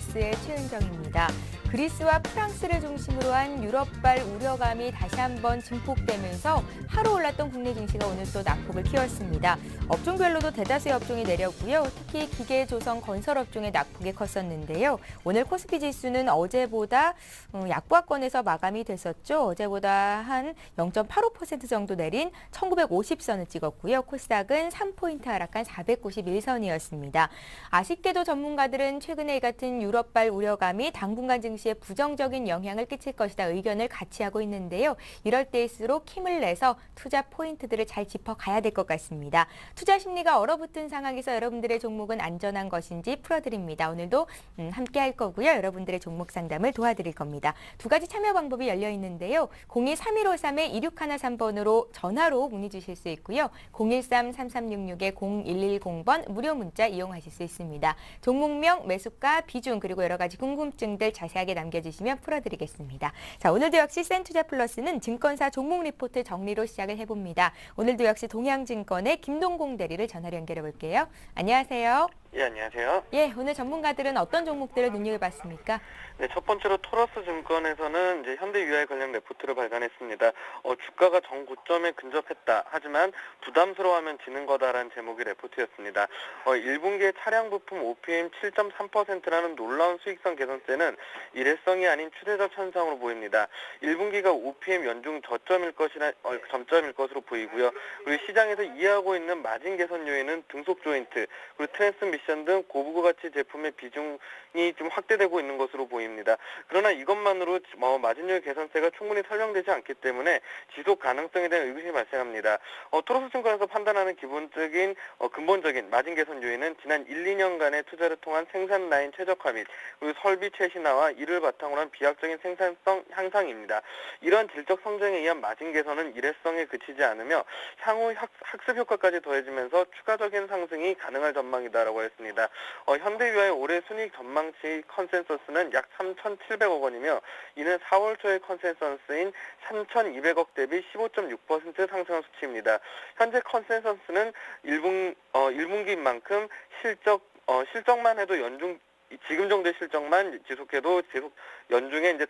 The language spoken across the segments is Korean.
투자플러스의 최은정입니다. 그리스와 프랑스를 중심으로 한 유럽발 우려감이 다시 한번 증폭되면서 하루 올랐던 국내 증시가 오늘 또 낙폭을 키웠습니다. 업종별로도 대다수의 업종이 내렸고요. 특히 기계, 조성, 건설 업종의 낙폭이 컸었는데요. 오늘 코스피 지수는 어제보다 약보합권에서 마감이 됐었죠. 어제보다 한 0.85% 정도 내린 1950선을 찍었고요. 코스닥은 3포인트 하락한 491선이었습니다. 아쉽게도 전문가들은 최근에 이 같은 유럽발 우려감이 당분간 증시에 부정적인 영향을 끼칠 것이다 의견을 같이 하고 있는데요. 이럴 때일수록 힘을 내서 투자 포인트들을 잘 짚어가야 될 것 같습니다. 투자 심리가 얼어붙은 상황에서 여러분들의 종목은 안전한 것인지 풀어드립니다. 오늘도 함께 할 거고요. 여러분들의 종목 상담을 도와드릴 겁니다. 두 가지 참여 방법이 열려 있는데요. 02-3153-2613번으로 전화로 문의 주실 수 있고요. 013-3366-0110번 무료 문자 이용하실 수 있습니다. 종목명, 매수가, 비중 그리고 여러 가지 궁금증들 자세하게 남겨주시면 풀어드리겠습니다. 자, 오늘도 역시 센투자플러스는 증권사 종목 리포트 정리로 시작을 해봅니다. 오늘도 역시 동양증권의 김동공 대리를 전화로 연결해 볼게요. 안녕하세요. 예, 안녕하세요. 예, 오늘 전문가들은 어떤 종목들을 눈여겨봤습니까? 네, 첫 번째로 토러스 증권에서는 이제 현대 유아에 관련 레포트를 발간했습니다. 주가가 전 고점에 근접했다. 하지만 부담스러워하면 지는 거다라는 제목의 레포트였습니다. 1분기에 차량 부품 OPM 7.3%라는 놀라운 수익성 개선세는 일회성이 아닌 추세적 현상으로 보입니다. 1분기가 OPM 연중 저점일 것으로 보이고요. 그리고 시장에서 이해하고 있는 마진 개선 요인은 등속 조인트, 그리고 트랜스미션 등 고부가 가치 제품의 비중이 좀 확대되고 있는 것으로 보입니다. 그러나 이것만으로 마진율 개선세가 충분히 설명되지 않기 때문에 지속 가능성에 대한 의구심이 발생합니다. 토러스 증권에서 판단하는 근본적인 마진 개선 요인은 지난 1, 2년간의 투자를 통한 생산 라인 최적화 및 그리고 설비 최신화와 이를 바탕으로 한 비약적인 생산성 향상입니다. 이러한 질적 성장에 의한 마진 개선은 일회성에 그치지 않으며 향후 학습 효과까지 더해지면서 추가적인 상승이 가능할 전망이다라고 했습니다. 현대유아의 올해 순이익 전망치 컨센서스는 약 3,700억 원이며 이는 4월 초의 컨센서스인 3,200억 대비 15.6% 상승한 수치입니다. 현재 컨센서스는 1분기인 만큼 실적만 해도 지금 정도의 실적만 지속해도 연중에 이제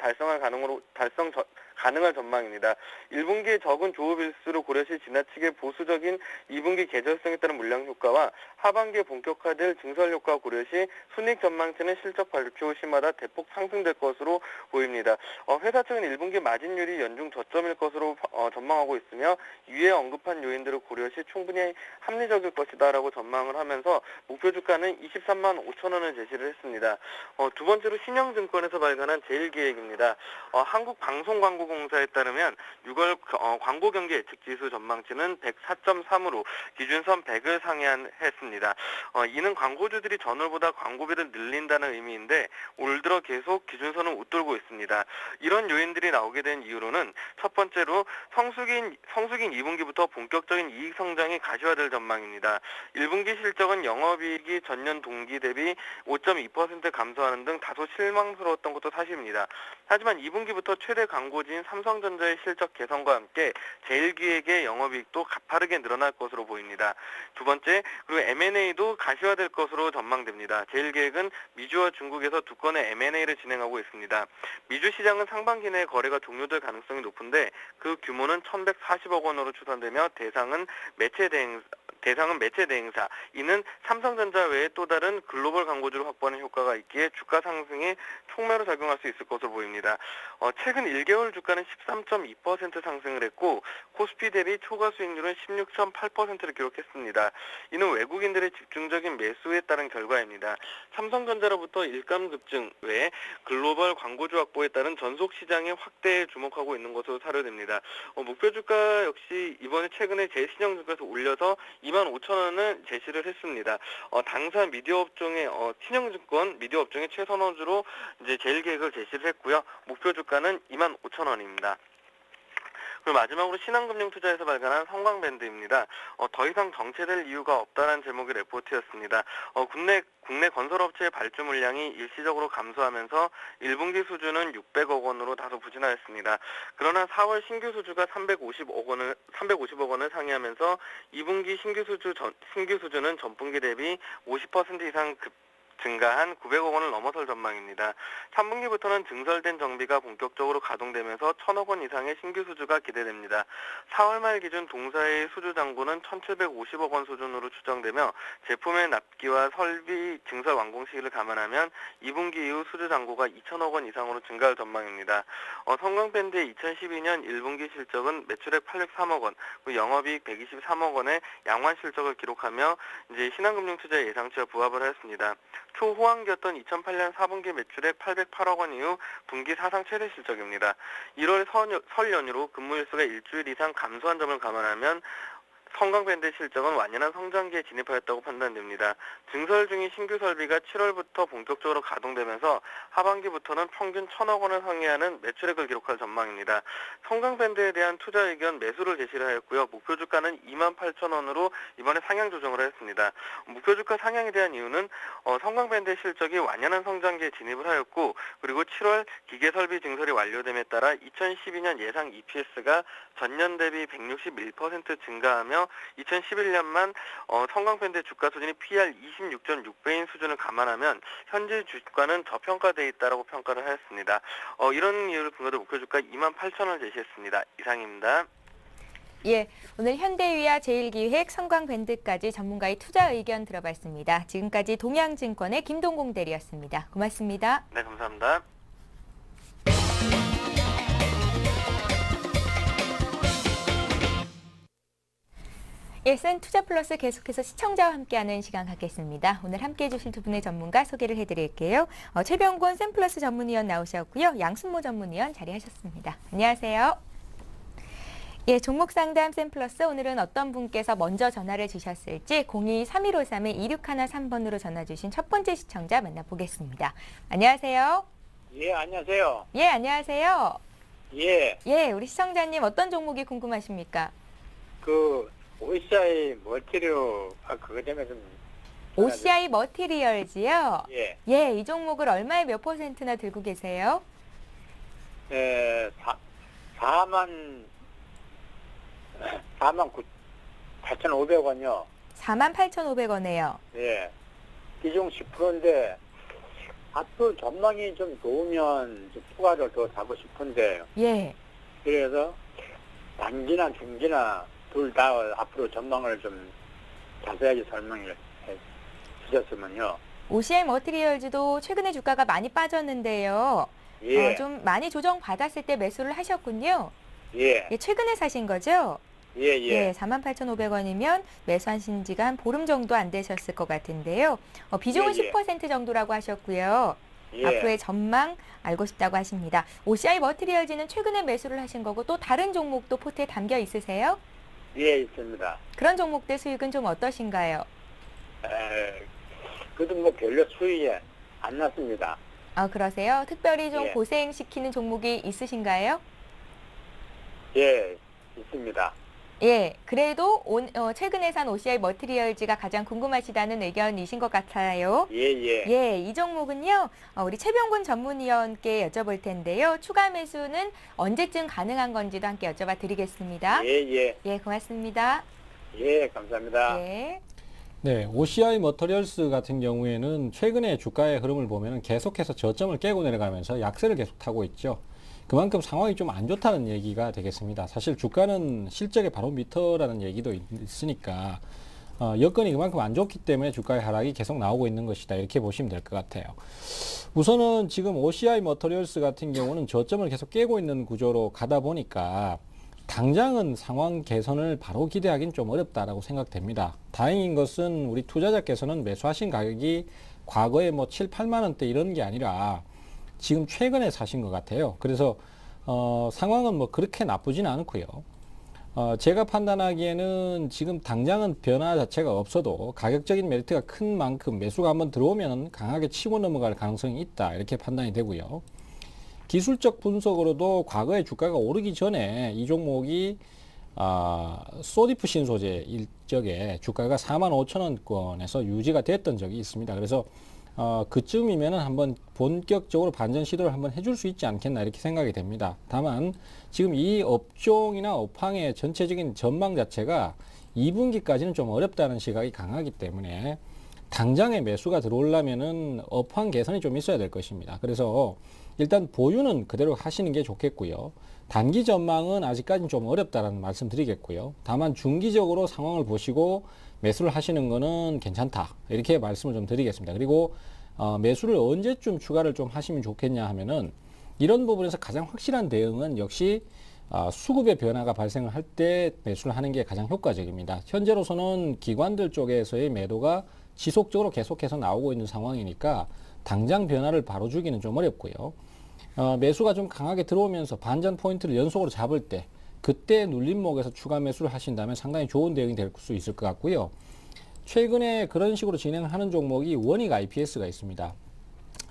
가능할 전망입니다. 1분기에 적은 조업일수를 고려시 지나치게 보수적인 2분기 계절성에 따른 물량 효과와 하반기에 본격화될 증설 효과 고려시 순이익 전망치는 실적 발표 시마다 대폭 상승될 것으로 보입니다. 회사 측은 1분기 마진율이 연중 저점일 것으로 전망하고 있으며 위에 언급한 요인들을 고려시 충분히 합리적일 것이다라고 전망을 하면서 목표 주가는 23만 5천 원을 제시를 했습니다. 두 번째로 신영증권에서 발간한 제일기획입니다. 한국방송광고공사에 따르면 6월 광고 경기 예측 지수 전망치는 104.3으로 기준선 100을 상회했습니다. 이는 광고주들이 전월보다 광고비를 늘린다는 의미인데 올 들어 계속 기준선을 웃돌고 있습니다. 이런 요인들이 나오게 된 이유로는 첫 번째로 성수기인 2분기부터 본격적인 이익 성장이 가시화될 전망입니다. 1분기 실적은 영업이익이 전년 동기 대비 5.2% 감소하는 등 다소 실망스러웠던 것도 사실입니다. 하지만 2분기부터 최대 광고주인 삼성전자의 실적 개선과 함께 제일기획의 영업이익도 가파르게 늘어날 것으로 보입니다. 두 번째, 그리고 M&A도 가시화될 것으로 전망됩니다. 제일기획은 미주와 중국에서 두 건의 M&A를 진행하고 있습니다. 미주 시장은 상반기 내에 거래가 종료될 가능성이 높은데 그 규모는 1,140억 원으로 추산되며 대상은 매체 대행사, 이는 삼성전자 외에 또 다른 글로벌 광고주를 확보하는 효과가 있기에 주가 상승에 촉매로 작용할 수 있을 것으로 보입니다. 최근 1개월 주가는 13.2% 상승을 했고 코스피 대비 초과 수익률은 16.8%를 기록했습니다. 이는 외국인들의 집중적인 매수에 따른 결과입니다. 삼성전자로부터 일감 급증 외에 글로벌 광고주 확보에 따른 전속 시장의 확대에 주목하고 있는 것으로 사료됩니다. 목표 주가 역시 이번에 최근에 제신영증권에서 올려서 25,000원을 제시를 했습니다. 당사 미디어 업종의 신영증권 미디어 업종의 최선호주로 이제 제일기획을 제시를 했고요. 목표 주가는 25,000원입니다. 그리고 마지막으로 신한금융투자에서 발간한 성광밴드입니다. 더 이상 정체될 이유가 없다는 제목의 레포트였습니다. 국내 건설업체의 발주 물량이 일시적으로 감소하면서 1분기 수주는 600억 원으로 다소 부진하였습니다. 그러나 4월 신규 수주가 350억 원을 상회하면서 2분기 신규 수주는 전분기 대비 50% 이상 증가한 900억 원을 넘어설 전망입니다. 3분기부터는 증설된 정비가 본격적으로 가동되면서 1,000억 원 이상의 신규 수주가 기대됩니다. 4월 말 기준 동사의 수주 잔고는 1,750억 원 수준으로 추정되며 제품의 납기와 설비 증설 완공 시기를 감안하면 2분기 이후 수주 잔고가 2,000억 원 이상으로 증가할 전망입니다. 성광밴드의 2012년 1분기 실적은 매출액 803억 원, 영업이익 123억 원의 양호한 실적을 기록하며 이제 신한금융투자의 예상치와 부합을 하였습니다. 초호황기였던 2008년 4분기 매출액 808억 원 이후 분기 사상 최대 실적입니다. 1월 설 연휴로 근무일수가 일주일 이상 감소한 점을 감안하면 성광밴드의 실적은 완연한 성장기에 진입하였다고 판단됩니다. 증설 중인 신규 설비가 7월부터 본격적으로 가동되면서 하반기부터는 평균 1,000억 원을 상회하는 매출액을 기록할 전망입니다. 성광밴드에 대한 투자 의견 매수를 제시를 하였고요. 목표 주가는 28,000원으로 이번에 상향 조정을 했습니다. 목표 주가 상향에 대한 이유는 성광밴드의 실적이 완연한 성장기에 진입을 하였고, 그리고 7월 기계설비 증설이 완료됨에 따라 2012년 예상 EPS가 전년 대비 161% 증가하며 2011년만 성광밴드 주가 수준이 PR 26.6배인 수준을 감안하면 현재 주가는 저평가되어 있다고 평가를 하였습니다. 이런 이유를 근거로 목표 주가 28,000원을 제시했습니다. 이상입니다. 예, 오늘 현대위아 제일기획 성광밴드까지 전문가의 투자 의견 들어봤습니다. 지금까지 동양증권의 김동공 대리였습니다. 고맙습니다. 네, 감사합니다. 예, 센투자플러스 계속해서 시청자와 함께하는 시간 갖겠습니다. 오늘 함께해 주실 두 분의 전문가 소개를 해드릴게요. 최병곤 센플러스 전문위원 나오셨고요. 양순모 전문위원 자리하셨습니다. 안녕하세요. 예, 종목 상담 센플러스 오늘은 어떤 분께서 먼저 전화를 주셨을지 02-3153-2613번으로 전화 주신 첫 번째 시청자 만나보겠습니다. 안녕하세요. 예, 안녕하세요. 예, 안녕하세요. 예, 예, 우리 시청자님 어떤 종목이 궁금하십니까? OCI 멀티리얼, 그거 때문에 좀. OCI 머티리얼즈요? 예, 예, 이 종목을 얼마에 몇 %나 들고 계세요? 48,500원이요. 48,500원에요. 예, 비중 10%인데, 앞으로 전망이 좀 좋으면 좀 추가를 더 사고 싶은데, 예. 그래서 단기나 중기나 둘 다 앞으로 전망을 좀 자세하게 설명을 해 주셨으면요. OCI 머티리얼즈도 최근에 주가가 많이 빠졌는데요. 예, 좀 많이 조정받았을 때 매수를 하셨군요. 예, 예, 최근에 사신 거죠? 예, 예, 예, 48,500원이면 매수하신 지가 한 보름 정도 안 되셨을 것 같은데요. 비중은 예, 예. 10% 정도라고 하셨고요. 예. 앞으로의 전망 알고 싶다고 하십니다. OCI 머티리얼즈는 최근에 매수를 하신 거고 또 다른 종목도 포트에 담겨 있으세요? 예, 있습니다. 그런 종목들 수익은 좀 어떠신가요? 그래도 뭐 별로 수익이 안 났습니다. 그러세요? 특별히 좀 예. 고생시키는 종목이 있으신가요? 예, 있습니다. 예, 그래도 최근에 산 OCI 머티리얼즈가 가장 궁금하시다는 의견이신 것 같아요. 예, 예. 예, 이 종목은요, 우리 최병곤 전문위원께 여쭤볼 텐데요. 추가 매수는 언제쯤 가능한 건지도 함께 여쭤봐 드리겠습니다. 예, 예. 예, 고맙습니다. 예, 감사합니다. 예. 네, OCI 머터리얼스 같은 경우에는 최근에 주가의 흐름을 보면 계속해서 저점을 깨고 내려가면서 약세를 계속 타고 있죠. 그만큼 상황이 좀 안 좋다는 얘기가 되겠습니다. 사실 주가는 실적의 바로미터라는 얘기도 있으니까 여건이 그만큼 안 좋기 때문에 주가의 하락이 계속 나오고 있는 것이다. 이렇게 보시면 될 것 같아요. 우선은 지금 OCI 머터리얼스 같은 경우는 저점을 계속 깨고 있는 구조로 가다 보니까 당장은 상황 개선을 바로 기대하기는 좀 어렵다라고 생각됩니다. 다행인 것은 우리 투자자께서는 매수하신 가격이 과거에 뭐 7, 8만 원대 이런 게 아니라 지금 최근에 사신 것 같아요. 그래서 상황은 뭐 그렇게 나쁘진 않고요. 제가 판단하기에는 지금 당장은 변화 자체가 없어도 가격적인 메리트가 큰 만큼 매수가 한번 들어오면 강하게 치고 넘어갈 가능성이 있다. 이렇게 판단이 되고요. 기술적 분석으로도 과거에 주가가 오르기 전에 이 종목이 소디프 신소재 일적에 주가가 45,000원권에서 유지가 됐던 적이 있습니다. 그래서 그쯤이면은 한번 본격적으로 반전 시도를 한번 해줄 수 있지 않겠나 이렇게 생각이 됩니다. 다만 지금 이 업종이나 업황의 전체적인 전망 자체가 2분기까지는 좀 어렵다는 시각이 강하기 때문에 당장에 매수가 들어오려면은 업황 개선이 좀 있어야 될 것입니다. 그래서 일단 보유는 그대로 하시는 게 좋겠고요. 단기 전망은 아직까지는 좀 어렵다라는 말씀 드리겠고요. 다만 중기적으로 상황을 보시고 매수를 하시는 거는 괜찮다. 이렇게 말씀을 좀 드리겠습니다. 그리고 매수를 언제쯤 추가를 좀 하시면 좋겠냐 하면은 이런 부분에서 가장 확실한 대응은 역시 수급의 변화가 발생을 할 때 매수를 하는 게 가장 효과적입니다. 현재로서는 기관들 쪽에서의 매도가 지속적으로 계속해서 나오고 있는 상황이니까 당장 변화를 바로 주기는 좀 어렵고요. 매수가 좀 강하게 들어오면서 반전 포인트를 연속으로 잡을 때 그때 눌림목에서 추가 매수를 하신다면 상당히 좋은 대응이 될 수 있을 것 같고요. 최근에 그런 식으로 진행하는 종목이 원익 IPS가 있습니다.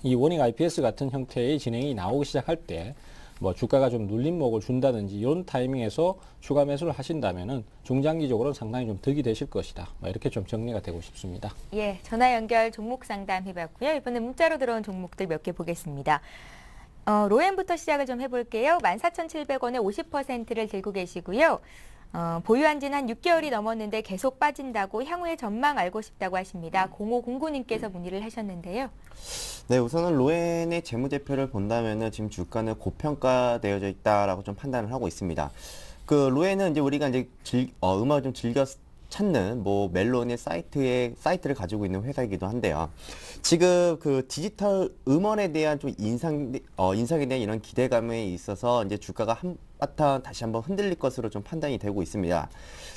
이 원익 IPS 같은 형태의 진행이 나오기 시작할 때 뭐 주가가 좀 눌림목을 준다든지 이런 타이밍에서 추가 매수를 하신다면은 중장기적으로는 상당히 좀 득이 되실 것이다. 이렇게 좀 정리가 되고 싶습니다. 예, 전화 연결 종목 상담 해봤고요. 이번에 문자로 들어온 종목들 몇 개 보겠습니다. 로엔부터 시작을 좀 해볼게요. 14,700원에 50%를 들고 계시고요. 보유한 지는 한 6개월이 넘었는데 계속 빠진다고 향후의 전망 알고 싶다고 하십니다. 0509님께서 문의를 하셨는데요. 네, 우선은 로엔의 재무제표를 본다면은 지금 주가는 고평가되어져 있다라고 좀 판단을 하고 있습니다. 그 로엔은 이제 우리가 이제 음악을 좀 즐겨 찾는 뭐 멜론의 사이트를 가지고 있는 회사이기도 한데요. 지금 그 디지털 음원에 대한 좀 인상에 대한 이런 기대감에 있어서 이제 주가가 한바탕 다시 한번 흔들릴 것으로 좀 판단이 되고 있습니다.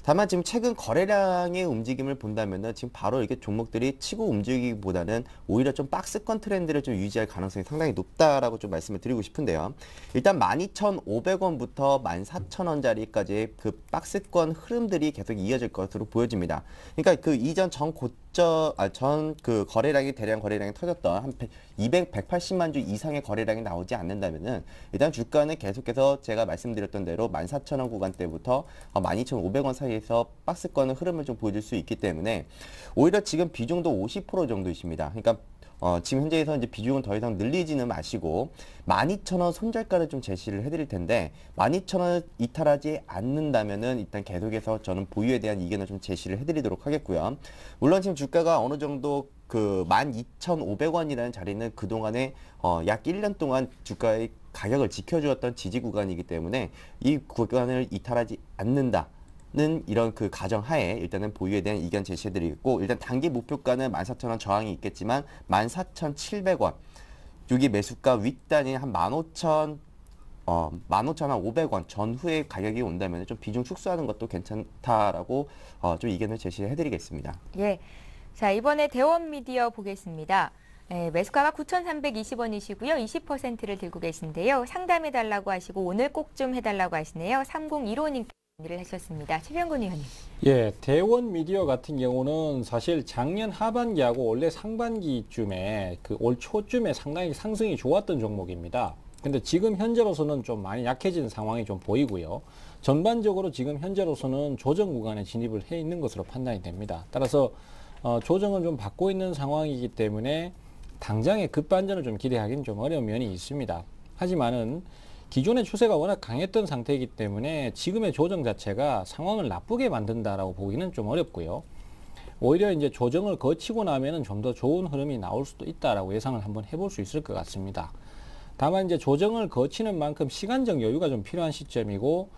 다만 지금 최근 거래량의 움직임을 본다면은 지금 바로 이렇게 종목들이 치고 움직이기보다는 오히려 좀 박스권 트렌드를 좀 유지할 가능성이 상당히 높다라고 좀 말씀을 드리고 싶은데요. 일단 12,500원부터 14,000원짜리까지의 그 박스권 흐름들이 계속 이어질 것으로 보여집니다. 그러니까 그 이전 전 그 대량 거래량이 터졌던 한 180만 주 이상의 거래량이 나오지 않는다면은 일단 주가는 계속해서 제가 말씀드렸던 대로 14,000원 구간대부터 12,500원 사이에서 박스권 흐름을 좀 보여줄 수 있기 때문에 오히려 지금 비중도 50% 정도 있습니다. 그러니까 지금 현재에서 이제 비중은 더 이상 늘리지는 마시고 12,000원 손절가를 좀 제시를 해드릴 텐데 12,000원 이탈하지 않는다면은 일단 계속해서 저는 보유에 대한 의견을 좀 제시를 해드리도록 하겠고요. 물론 지금 주가가 어느 정도 그 12,500원이라는 자리는 그동안에 약 1년 동안 주가의 가격을 지켜주었던 지지 구간이기 때문에 이 구간을 이탈하지 않는다. 는 이런 그 가정하에 일단은 보유에 대한 의견 제시해드리고 일단 단기 목표가는 14,000원 저항이 있겠지만 14,700원 여기 매수가 윗단이 한 15,500원 전후의 가격이 온다면 좀 비중 축소하는 것도 괜찮다라고 좀 의견을 제시해드리겠습니다. 예, 자 이번에 대원미디어 보겠습니다. 네, 매수가가 9,320원이시고요. 20%를 들고 계신데요. 상담해달라고 하시고 오늘 꼭 좀 해달라고 하시네요. 3015님 를 하셨습니다. 최병곤 의원님. 예, 대원 미디어 같은 경우는 사실 작년 하반기하고 올해 상반기쯤에 그 올 초쯤에 상당히 상승이 좋았던 종목입니다. 근데 지금 현재로서는 좀 많이 약해진 상황이 좀 보이고요. 전반적으로 지금 현재로서는 조정 구간에 진입을 해 있는 것으로 판단이 됩니다. 따라서 조정을 좀 받고 있는 상황이기 때문에 당장의 급반전을 좀 기대하기는 좀 어려운 면이 있습니다. 하지만은 기존의 추세가 워낙 강했던 상태이기 때문에 지금의 조정 자체가 상황을 나쁘게 만든다라고 보기는 좀 어렵고요. 오히려 이제 조정을 거치고 나면은 좀 더 좋은 흐름이 나올 수도 있다라고 예상을 한번 해볼 수 있을 것 같습니다. 다만 이제 조정을 거치는 만큼 시간적 여유가 좀 필요한 시점이고,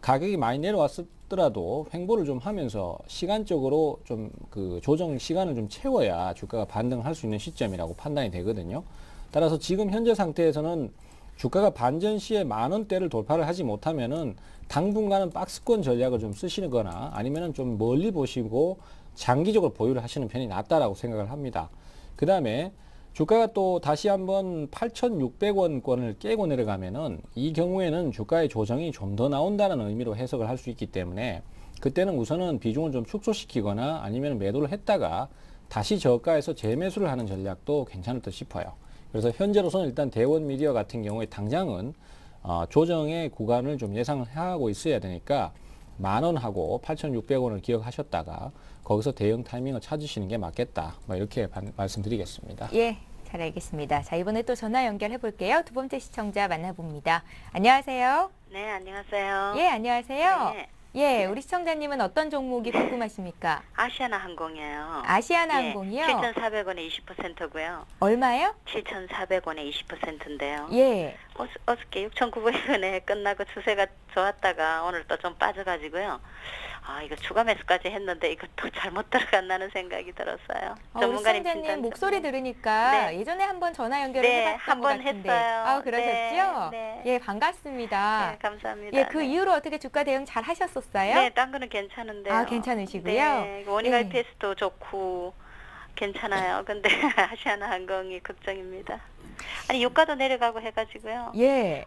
가격이 많이 내려왔더라도 횡보를 좀 하면서 시간적으로 좀 그 조정 시간을 좀 채워야 주가가 반등할 수 있는 시점이라고 판단이 되거든요. 따라서 지금 현재 상태에서는 주가가 반전 시에 10,000원대를 돌파를 하지 못하면은 당분간은 박스권 전략을 좀 쓰시거나 아니면은 좀 멀리 보시고 장기적으로 보유를 하시는 편이 낫다라고 생각을 합니다. 그 다음에 주가가 또 다시 한번 8,600원권을 깨고 내려가면은 이 경우에는 주가의 조정이 좀 더 나온다는 의미로 해석을 할 수 있기 때문에 그때는 우선은 비중을 좀 축소시키거나 아니면 매도를 했다가 다시 저가에서 재매수를 하는 전략도 괜찮을 듯 싶어요. 그래서 현재로서는 일단 대원 미디어 같은 경우에 당장은 조정의 구간을 좀 예상을 하고 있어야 되니까 10,000원하고 8,600원을 기억하셨다가 거기서 대응 타이밍을 찾으시는 게 맞겠다. 이렇게 말씀드리겠습니다. 예, 잘 알겠습니다. 자, 이번에 또 전화 연결해 볼게요. 두 번째 시청자 만나봅니다. 안녕하세요. 네, 안녕하세요. 예, 안녕하세요. 네, 예, 우리 시청자님은 어떤 종목이 궁금하십니까? 아시아나 항공이에요. 아시아나 항공이요? 7,400원에 20%고요. 얼마요? 7,400원에 20%인데요. 예. 어저께 6,900원에 끝나고 추세가 좋았다가 오늘 또 좀 빠져가지고요. 아, 이거 추가 매수까지 했는데 이거 또 잘못 들어갔나는 생각이 들었어요. 우리 전문가님 시청자님 진단 목소리 좀- 들으니까 네. 예전에 한번 전화 연결을 네, 해봤던 한 것 번 같은데. 했어요. 아, 그러셨죠? 네, 네. 예, 반갑습니다. 네, 감사합니다. 예, 그 네. 이후로 어떻게 주가 대응 잘 하셨었어요? 네, 딴 거는 괜찮은데요. 아, 괜찮으시고요? 네, 원이가 예. EPS도 좋고 괜찮아요. 근데 아시아나 항공이 걱정입니다. 아니 유가도 내려가고 해가지고요. 예.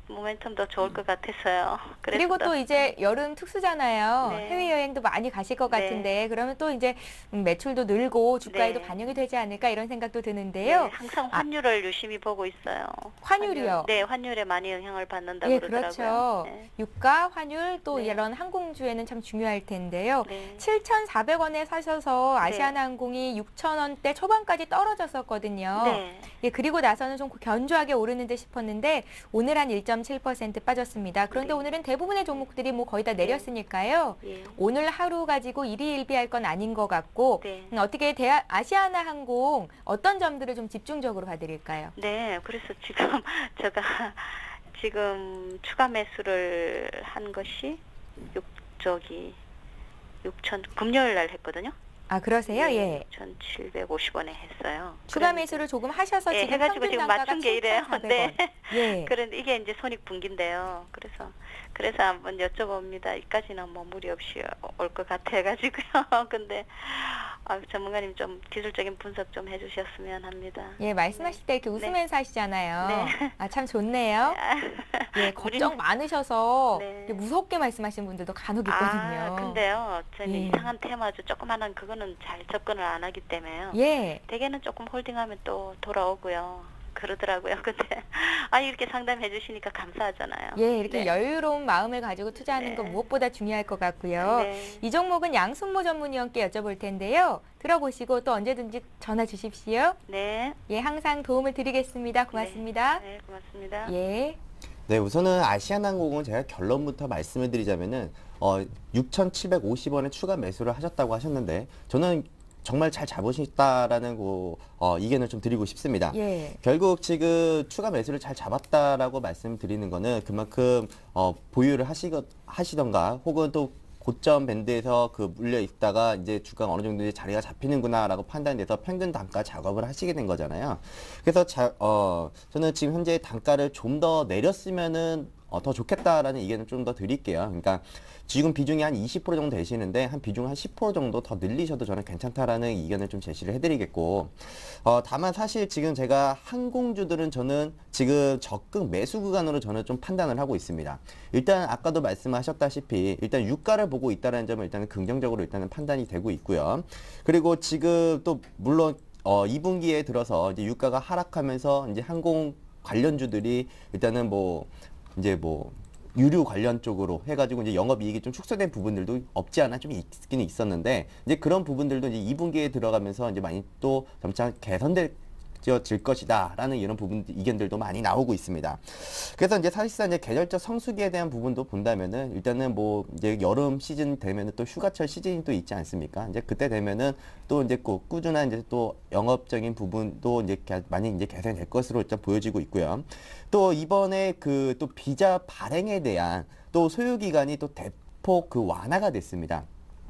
모멘텀도 좋을 것 같아서요. 그래서 그리고 또 이제 여름 특수잖아요. 네. 해외여행도 많이 가실 것 네. 같은데 그러면 또 이제 매출도 늘고 주가에도 네. 반영이 되지 않을까 이런 생각도 네, 드는데요. 항상 환율을 유심히 보고 있어요. 환율이요? 네, 환율에 많이 영향을 받는다고 예, 그러더라고요. 그렇죠. 네. 유가, 환율 또 네. 이런 항공주에는 참 중요할 텐데요. 네. 7,400원에 사셔서 아시아나항공이 6,000원대 초반까지 떨어졌었거든요. 네. 예, 그리고 나서는 좀 견조하게 오르는 듯 싶었는데 오늘 한 1.7% 빠졌습니다. 그런데 네. 오늘은 대부분의 종목들이 뭐 거의 다 내렸으니까요. 예. 오늘 하루 가지고 일희일비할 건 아닌 것 같고 네. 어떻게 아시아나항공 어떤 점들을 좀 집중적으로 봐드릴까요? 네, 그래서 지금 제가 지금 추가 매수를 한 것이 6천 금요일 날 했거든요. 아, 그러세요? 예. 6,750원에 했어요. 추가 그런데- 매수를 조금 하셔서 예, 지금 해가지고 평균 지금 단가가 맞춘 게 이래요. 7,400원. 네. 예. 그런데 이게 이제 손익분기인데요. 그래서 한번 여쭤봅니다. 이까지는 뭐 무리 없이 올 것 같아가지고요. 근데 전문가님 좀 기술적인 분석 좀 해주셨으면 합니다. 예, 말씀하실 때 이렇게 웃으면서 하시잖아요. 네. 아, 참 좋네요. 예, 걱정 많으셔서 네. 이렇게 무섭게 말씀하시는 분들도 간혹 있거든요. 근데요. 저는 예. 이상한 테마주 조그마한 그거는 잘 접근을 안 하기 때문에요. 예. 대개는 조금 홀딩하면 또 돌아오고요. 그러더라고요. 근데 이렇게 상담해 주시니까 감사하잖아요. 예, 이렇게 네. 여유로운 마음을 가지고 투자하는 네. 건 무엇보다 중요할 것 같고요. 네. 이 종목은 양순모 전문위원께 여쭤볼 텐데요. 들어보시고 또 언제든지 전화 주십시오. 네. 예, 항상 도움을 드리겠습니다. 고맙습니다. 네, 고맙습니다. 예. 네, 우선은 아시아나항공은 제가 결론부터 말씀을 드리자면은 6,750원에 추가 매수를 하셨다고 하셨는데 저는 정말 잘 잡으셨다라는 의견을 좀 드리고 싶습니다. 예. 결국 지금 추가 매수를 잘 잡았다라고 말씀드리는 거는 그만큼 보유를 하시던가 혹은 또 고점 밴드에서 물려 있다가 이제 주가가 어느 정도 자리가 잡히는구나라고 판단돼서 평균 단가 작업을 하시게 된 거잖아요. 그래서 저는 지금 현재 단가를 좀 더 내렸으면은 더 좋겠다라는 의견을 좀 더 드릴게요. 그러니까 지금 비중이 한 20% 정도 되시는데 한 비중 한 10% 정도 더 늘리셔도 저는 괜찮다라는 의견을 좀 제시를 해드리겠고, 다만 사실 지금 제가 항공주들은 저는 지금 적극 매수 구간으로 저는 좀 판단을 하고 있습니다. 일단 아까도 말씀하셨다시피 일단 유가를 보고 있다는 점은 일단은 긍정적으로 일단은 판단이 되고 있고요. 그리고 지금 또 물론 2분기에 들어서 이제 유가가 하락하면서 이제 항공 관련주들이 일단은 유류 관련 쪽으로 해가지고 이제 영업이익이 좀 축소된 부분들도 없지 않아 좀 있기는 있었는데 이제 그런 부분들도 이제 2분기에 들어가면서 이제 많이 또 점차 개선될 질 것이다라는 이런 의견들도 많이 나오고 있습니다. 그래서 이제 사실상 이제 계절적 성수기에 대한 부분도 본다면은 일단은 이제 여름 시즌 되면은 또 휴가철 시즌이 또 있지 않습니까? 이제 그때 되면은 또 이제 꾸준한 이제 또 영업적인 부분도 이제 많이 이제 개선될 것으로 일단 보여지고 있고요. 또 이번에 또 비자 발행에 대한 또 소요 기간이 또 대폭 완화가 됐습니다.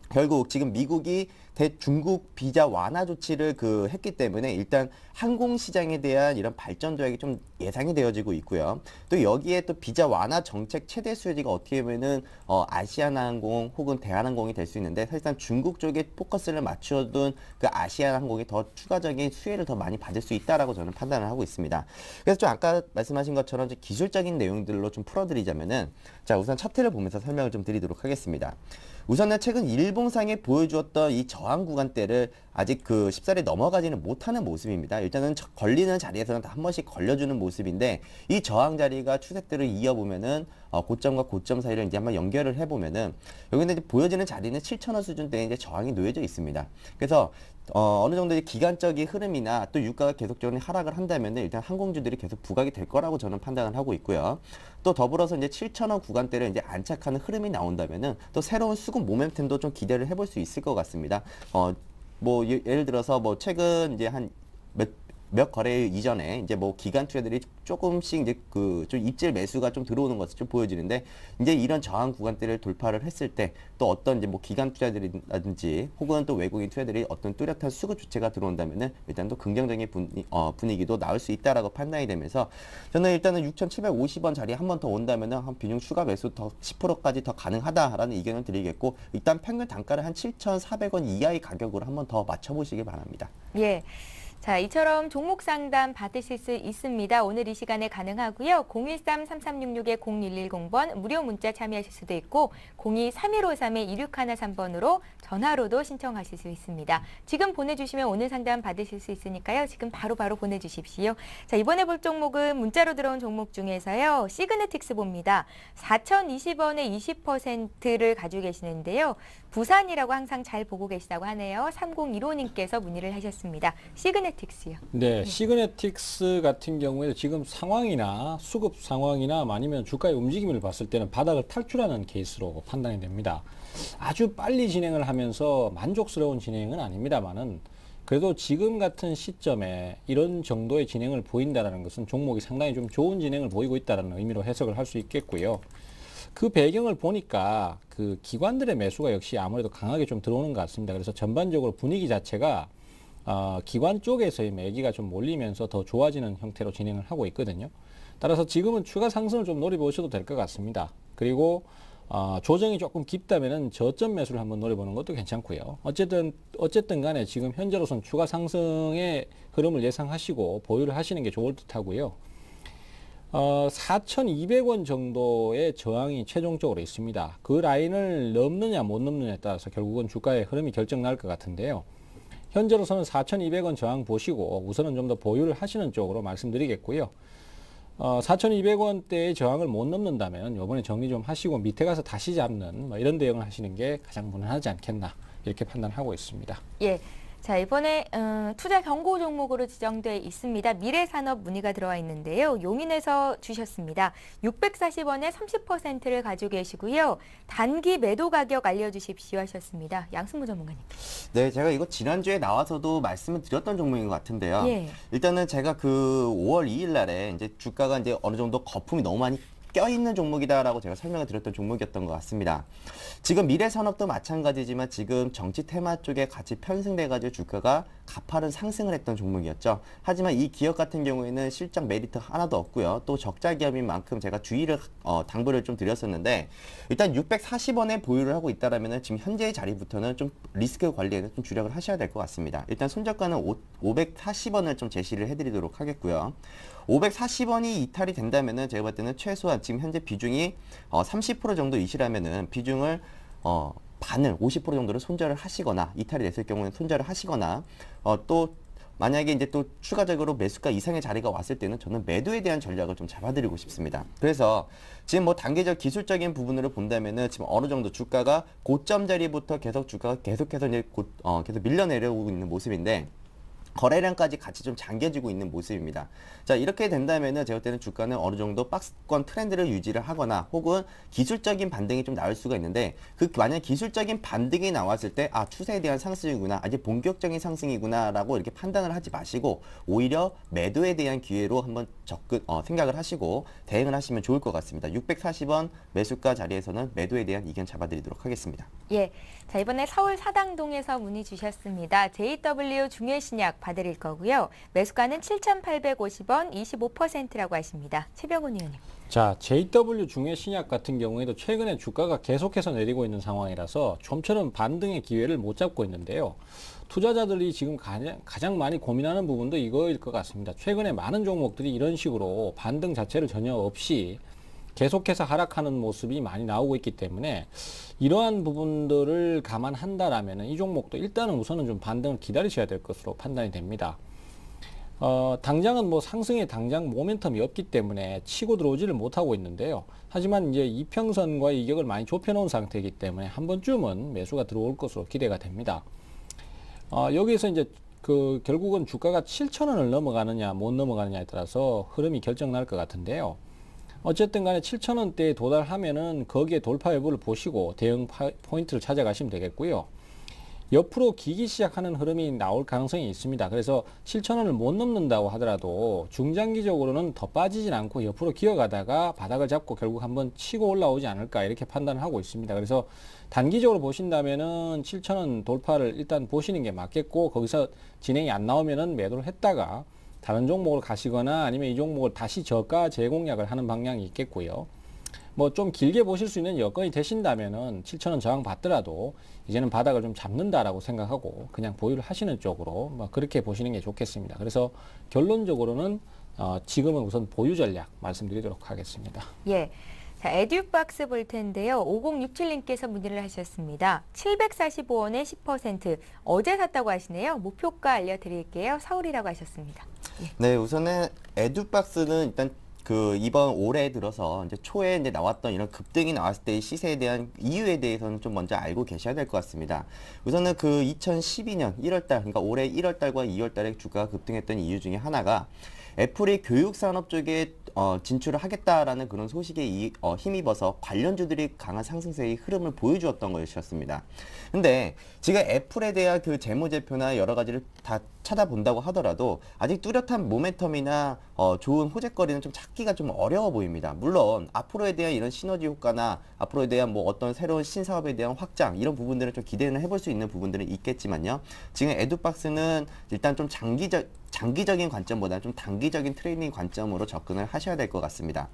결국 지금 미국이 대중국 비자 완화 조치를 했기 때문에 일단 항공시장에 대한 이런 발전 도약이 좀 예상이 되어지고 있고요. 또 여기에 또 비자 완화 정책 최대 수혜지가 어떻게 보면은 아시아나항공 혹은 대한항공이 될 수 있는데 사실상 중국 쪽에 포커스를 맞춰둔 아시아나항공이 더 추가적인 수혜를 더 많이 받을 수 있다라고 저는 판단을 하고 있습니다. 그래서 좀 아까 말씀하신 것처럼 기술적인 내용들로 좀 풀어드리자면은 자 우선 차트를 보면서 설명을 좀 드리도록 하겠습니다. 우선은 최근 일봉상에 보여주었던 이 저항 구간대를 아직 쉽사리 넘어가지는 못하는 모습입니다. 일단은 걸리는 자리에서는 다 한 번씩 걸려주는 모습인데 이 저항 자리가 추세대로 이어보면은 고점과 고점 사이를 이제 한번 연결을 해보면은 여기는 이제 보여지는 자리는 7,000원 수준대에 이제 저항이 놓여져 있습니다. 그래서 어느 정도 기간적인 흐름이나 또 유가가 계속적으로 하락을 한다면은 일단 항공주들이 계속 부각이 될 거라고 저는 판단을 하고 있고요. 또 더불어서 이제 7,000원 구간대를 이제 안착하는 흐름이 나온다면은 또 새로운 수급 모멘텀도 좀 기대를 해볼 수 있을 것 같습니다. 뭐 예를 들어서 뭐 최근 이제 한 몇 거래 이전에 이제 뭐 기관 투자들이 조금씩 이제 좀 입질 매수가 좀 들어오는 것을 좀 보여지는데 이제 이런 저항 구간대를 돌파를 했을 때 또 어떤 이제 뭐 기관 투자들이라든지 혹은 또 외국인 투자들이 어떤 뚜렷한 수급 주체가 들어온다면은 일단 또 긍정적인 분위기도 나올 수 있다라고 판단이 되면서 저는 일단은 6,750원 자리에 한 번 더 온다면은 한 비중 추가 매수 더 10%까지 더 가능하다라는 의견을 드리겠고 일단 평균 단가를 한 7,400원 이하의 가격으로 한 번 더 맞춰보시기 바랍니다. 예. 자, 이처럼 종목 상담 받으실 수 있습니다. 오늘 이 시간에 가능하고요. 013-3366-0110번 무료 문자 참여하실 수도 있고 02-3153-2613번으로 전화로도 신청하실 수 있습니다. 지금 보내주시면 오늘 상담 받으실 수 있으니까요. 지금 바로 보내주십시오. 자, 이번에 볼 종목은 문자로 들어온 종목 중에서요. 시그네틱스 봅니다. 4,020원에 20%를 가지고 계시는데요. 부산이라고 항상 잘 보고 계시다고 하네요. 3015님께서 문의를 하셨습니다. 시그네틱스요. 네, 시그네틱스 같은 경우에 지금 상황이나 수급 상황이나 아니면 주가의 움직임을 봤을 때는 바닥을 탈출하는 케이스로 판단이 됩니다. 아주 빨리 진행을 하면서 만족스러운 진행은 아닙니다만은 그래도 지금 같은 시점에 이런 정도의 진행을 보인다는 것은 종목이 상당히 좀 좋은 진행을 보이고 있다는 의미로 해석을 할 수 있겠고요. 그 배경을 보니까 그 기관들의 매수가 역시 아무래도 강하게 좀 들어오는 것 같습니다. 그래서 전반적으로 분위기 자체가 기관 쪽에서의 매기가 좀 몰리면서 더 좋아지는 형태로 진행을 하고 있거든요. 따라서 지금은 추가 상승을 좀 노려보셔도 될 것 같습니다. 그리고 조정이 조금 깊다면은 저점 매수를 한번 노려보는 것도 괜찮고요. 어쨌든 간에 지금 현재로선 추가 상승의 흐름을 예상하시고 보유를 하시는 게 좋을 듯 하고요. 4,200원 정도의 저항이 최종적으로 있습니다. 그 라인을 넘느냐 못 넘느냐에 따라서 결국은 주가의 흐름이 결정 날 것 같은데요. 현재로서는 4,200원 저항 보시고 우선은 좀 더 보유를 하시는 쪽으로 말씀드리겠고요. 4,200원대의 저항을 못 넘는다면 이번에 정리 좀 하시고 밑에 가서 다시 잡는 뭐 이런 대응을 하시는 게 가장 무난하지 않겠나 이렇게 판단하고 있습니다. 예. 자, 이번에 투자 경고 종목으로 지정돼 있습니다. 미래산업 문의가 들어와 있는데요. 용인에서 주셨습니다. 640원에 30%를 가지고 계시고요. 단기 매도 가격 알려주십시오 하셨습니다. 양승무 전문가님. 네, 제가 이거 지난주에 나와서도 말씀을 드렸던 종목인 것 같은데요. 예. 일단은 제가 그 5월 2일 날에 이제 주가가 이제 어느 정도 거품이 너무 많이 껴있는 종목이다라고 제가 설명을 드렸던 종목이었던 것 같습니다. 지금 미래산업도 마찬가지지만 지금 정치 테마 쪽에 같이 편승돼가지고 주가가 가파른 상승을 했던 종목이었죠. 하지만 이 기업 같은 경우에는 실적 메리트 하나도 없고요. 또 적자 기업인 만큼 제가 주의를 당부를 좀 드렸었는데 일단 640원에 보유를 하고 있다라면은 지금 현재의 자리부터는 좀 리스크 관리에는 좀 주력을 하셔야 될 것 같습니다. 일단 손절가는 540원을 좀 제시를 해드리도록 하겠고요. 540원이 이탈이 된다면은 제가 봤을 때는 최소한 지금 현재 비중이 30% 정도이시라면은 비중을 반을 50% 정도를 손절을 하시거나 이탈이 됐을 경우에는 손절을 하시거나 또 만약에 이제 또 추가적으로 매수가 이상의 자리가 왔을 때는 저는 매도에 대한 전략을 좀 잡아드리고 싶습니다. 그래서 지금 뭐 단계적 기술적인 부분으로 본다면은 지금 어느 정도 주가가 고점 자리부터 주가가 계속해서 이제 계속 밀려 내려오고 있는 모습인데 거래량까지 같이 좀 잠겨지고 있는 모습입니다. 자, 이렇게 된다면은 제가 볼 때는 주가는 어느 정도 박스권 트렌드를 유지를 하거나 혹은 기술적인 반등이 좀 나올 수가 있는데 만약 기술적인 반등이 나왔을 때 추세에 대한 상승이구나, 아직 본격적인 상승이구나라고 이렇게 판단을 하지 마시고 오히려 매도에 대한 기회로 한번 생각을 하시고 대응을 하시면 좋을 것 같습니다. 640원 매수가 자리에서는 매도에 대한 의견 잡아드리도록 하겠습니다. 예. 자, 이번에 서울 사당동에서 문의 주셨습니다. JW 중외신약 봐드릴 거고요. 매수가는 7,850원, 25%라고 하십니다. 최병훈 의원님. 자, JW 중외신약 같은 경우에도 최근에 주가가 계속해서 내리고 있는 상황이라서 좀처럼 반등의 기회를 못 잡고 있는데요. 투자자들이 지금 가장 많이 고민하는 부분도 이거일 것 같습니다. 최근에 많은 종목들이 이런 식으로 반등 자체를 전혀 없이 계속해서 하락하는 모습이 많이 나오고 있기 때문에 이러한 부분들을 감안한다라면 이 종목도 일단은 우선은 좀 반등을 기다리셔야 될 것으로 판단이 됩니다. 당장은 뭐 상승에 당장 모멘텀이 없기 때문에 치고 들어오지를 못하고 있는데요. 하지만 이제 이평선과의 이격을 많이 좁혀놓은 상태이기 때문에 한 번쯤은 매수가 들어올 것으로 기대가 됩니다. 여기에서 이제 결국은 주가가 7,000원을 넘어가느냐 못 넘어가느냐에 따라서 흐름이 결정날 것 같은데요. 어쨌든 간에 7,000원대에 도달하면은 거기에 돌파 여부를 보시고 대응 포인트를 찾아가시면 되겠고요. 옆으로 기기 시작하는 흐름이 나올 가능성이 있습니다. 그래서 7,000원을 못 넘는다고 하더라도 중장기적으로는 더 빠지진 않고 옆으로 기어가다가 바닥을 잡고 결국 한번 치고 올라오지 않을까 이렇게 판단을 하고 있습니다. 그래서 단기적으로 보신다면은 7,000원 돌파를 일단 보시는 게 맞겠고, 거기서 진행이 안 나오면은 매도를 했다가 다른 종목을 가시거나 아니면 이 종목을 다시 저가 재공략을 하는 방향이 있겠고요. 뭐 좀 길게 보실 수 있는 여건이 되신다면은 7,000원 저항 받더라도 이제는 바닥을 좀 잡는다라고 생각하고 그냥 보유를 하시는 쪽으로 뭐 그렇게 보시는 게 좋겠습니다. 그래서 결론적으로는 지금은 우선 보유 전략 말씀드리도록 하겠습니다. 예. 자, 에듀박스 볼 텐데요. 5067님께서 문의를 하셨습니다. 745원에 10%. 어제 샀다고 하시네요. 목표가 알려드릴게요. 서울이라고 하셨습니다. 예. 네, 우선은 에듀박스는 일단 이번 올해 들어서 이제 초에 이제 나왔던 이런 급등이 나왔을 때의 시세에 대한 이유에 대해서는 좀 먼저 알고 계셔야 될 것 같습니다. 우선은 2012년 1월달, 그러니까 올해 1월달과 2월달에 주가가 급등했던 이유 중에 하나가 애플이 교육산업 쪽에 진출을 하겠다라는 그런 소식에 힘입어서 관련주들이 강한 상승세의 흐름을 보여주었던 것이었습니다. 근데 지금 애플에 대한 재무제표나 여러 가지를 다 찾아본다고 하더라도 아직 뚜렷한 모멘텀이나 좋은 호재거리는 좀 찾기가 좀 어려워 보입니다. 물론 앞으로에 대한 이런 시너지 효과나 앞으로에 대한 뭐 어떤 새로운 신사업에 대한 확장 이런 부분들은 좀 기대는 해볼 수 있는 부분들은 있겠지만요. 지금 에듀박스는 일단 좀 장기적인 관점보다는 좀 단기적인 트레이딩 관점으로 접근을 하셔야 될 것 같습니다.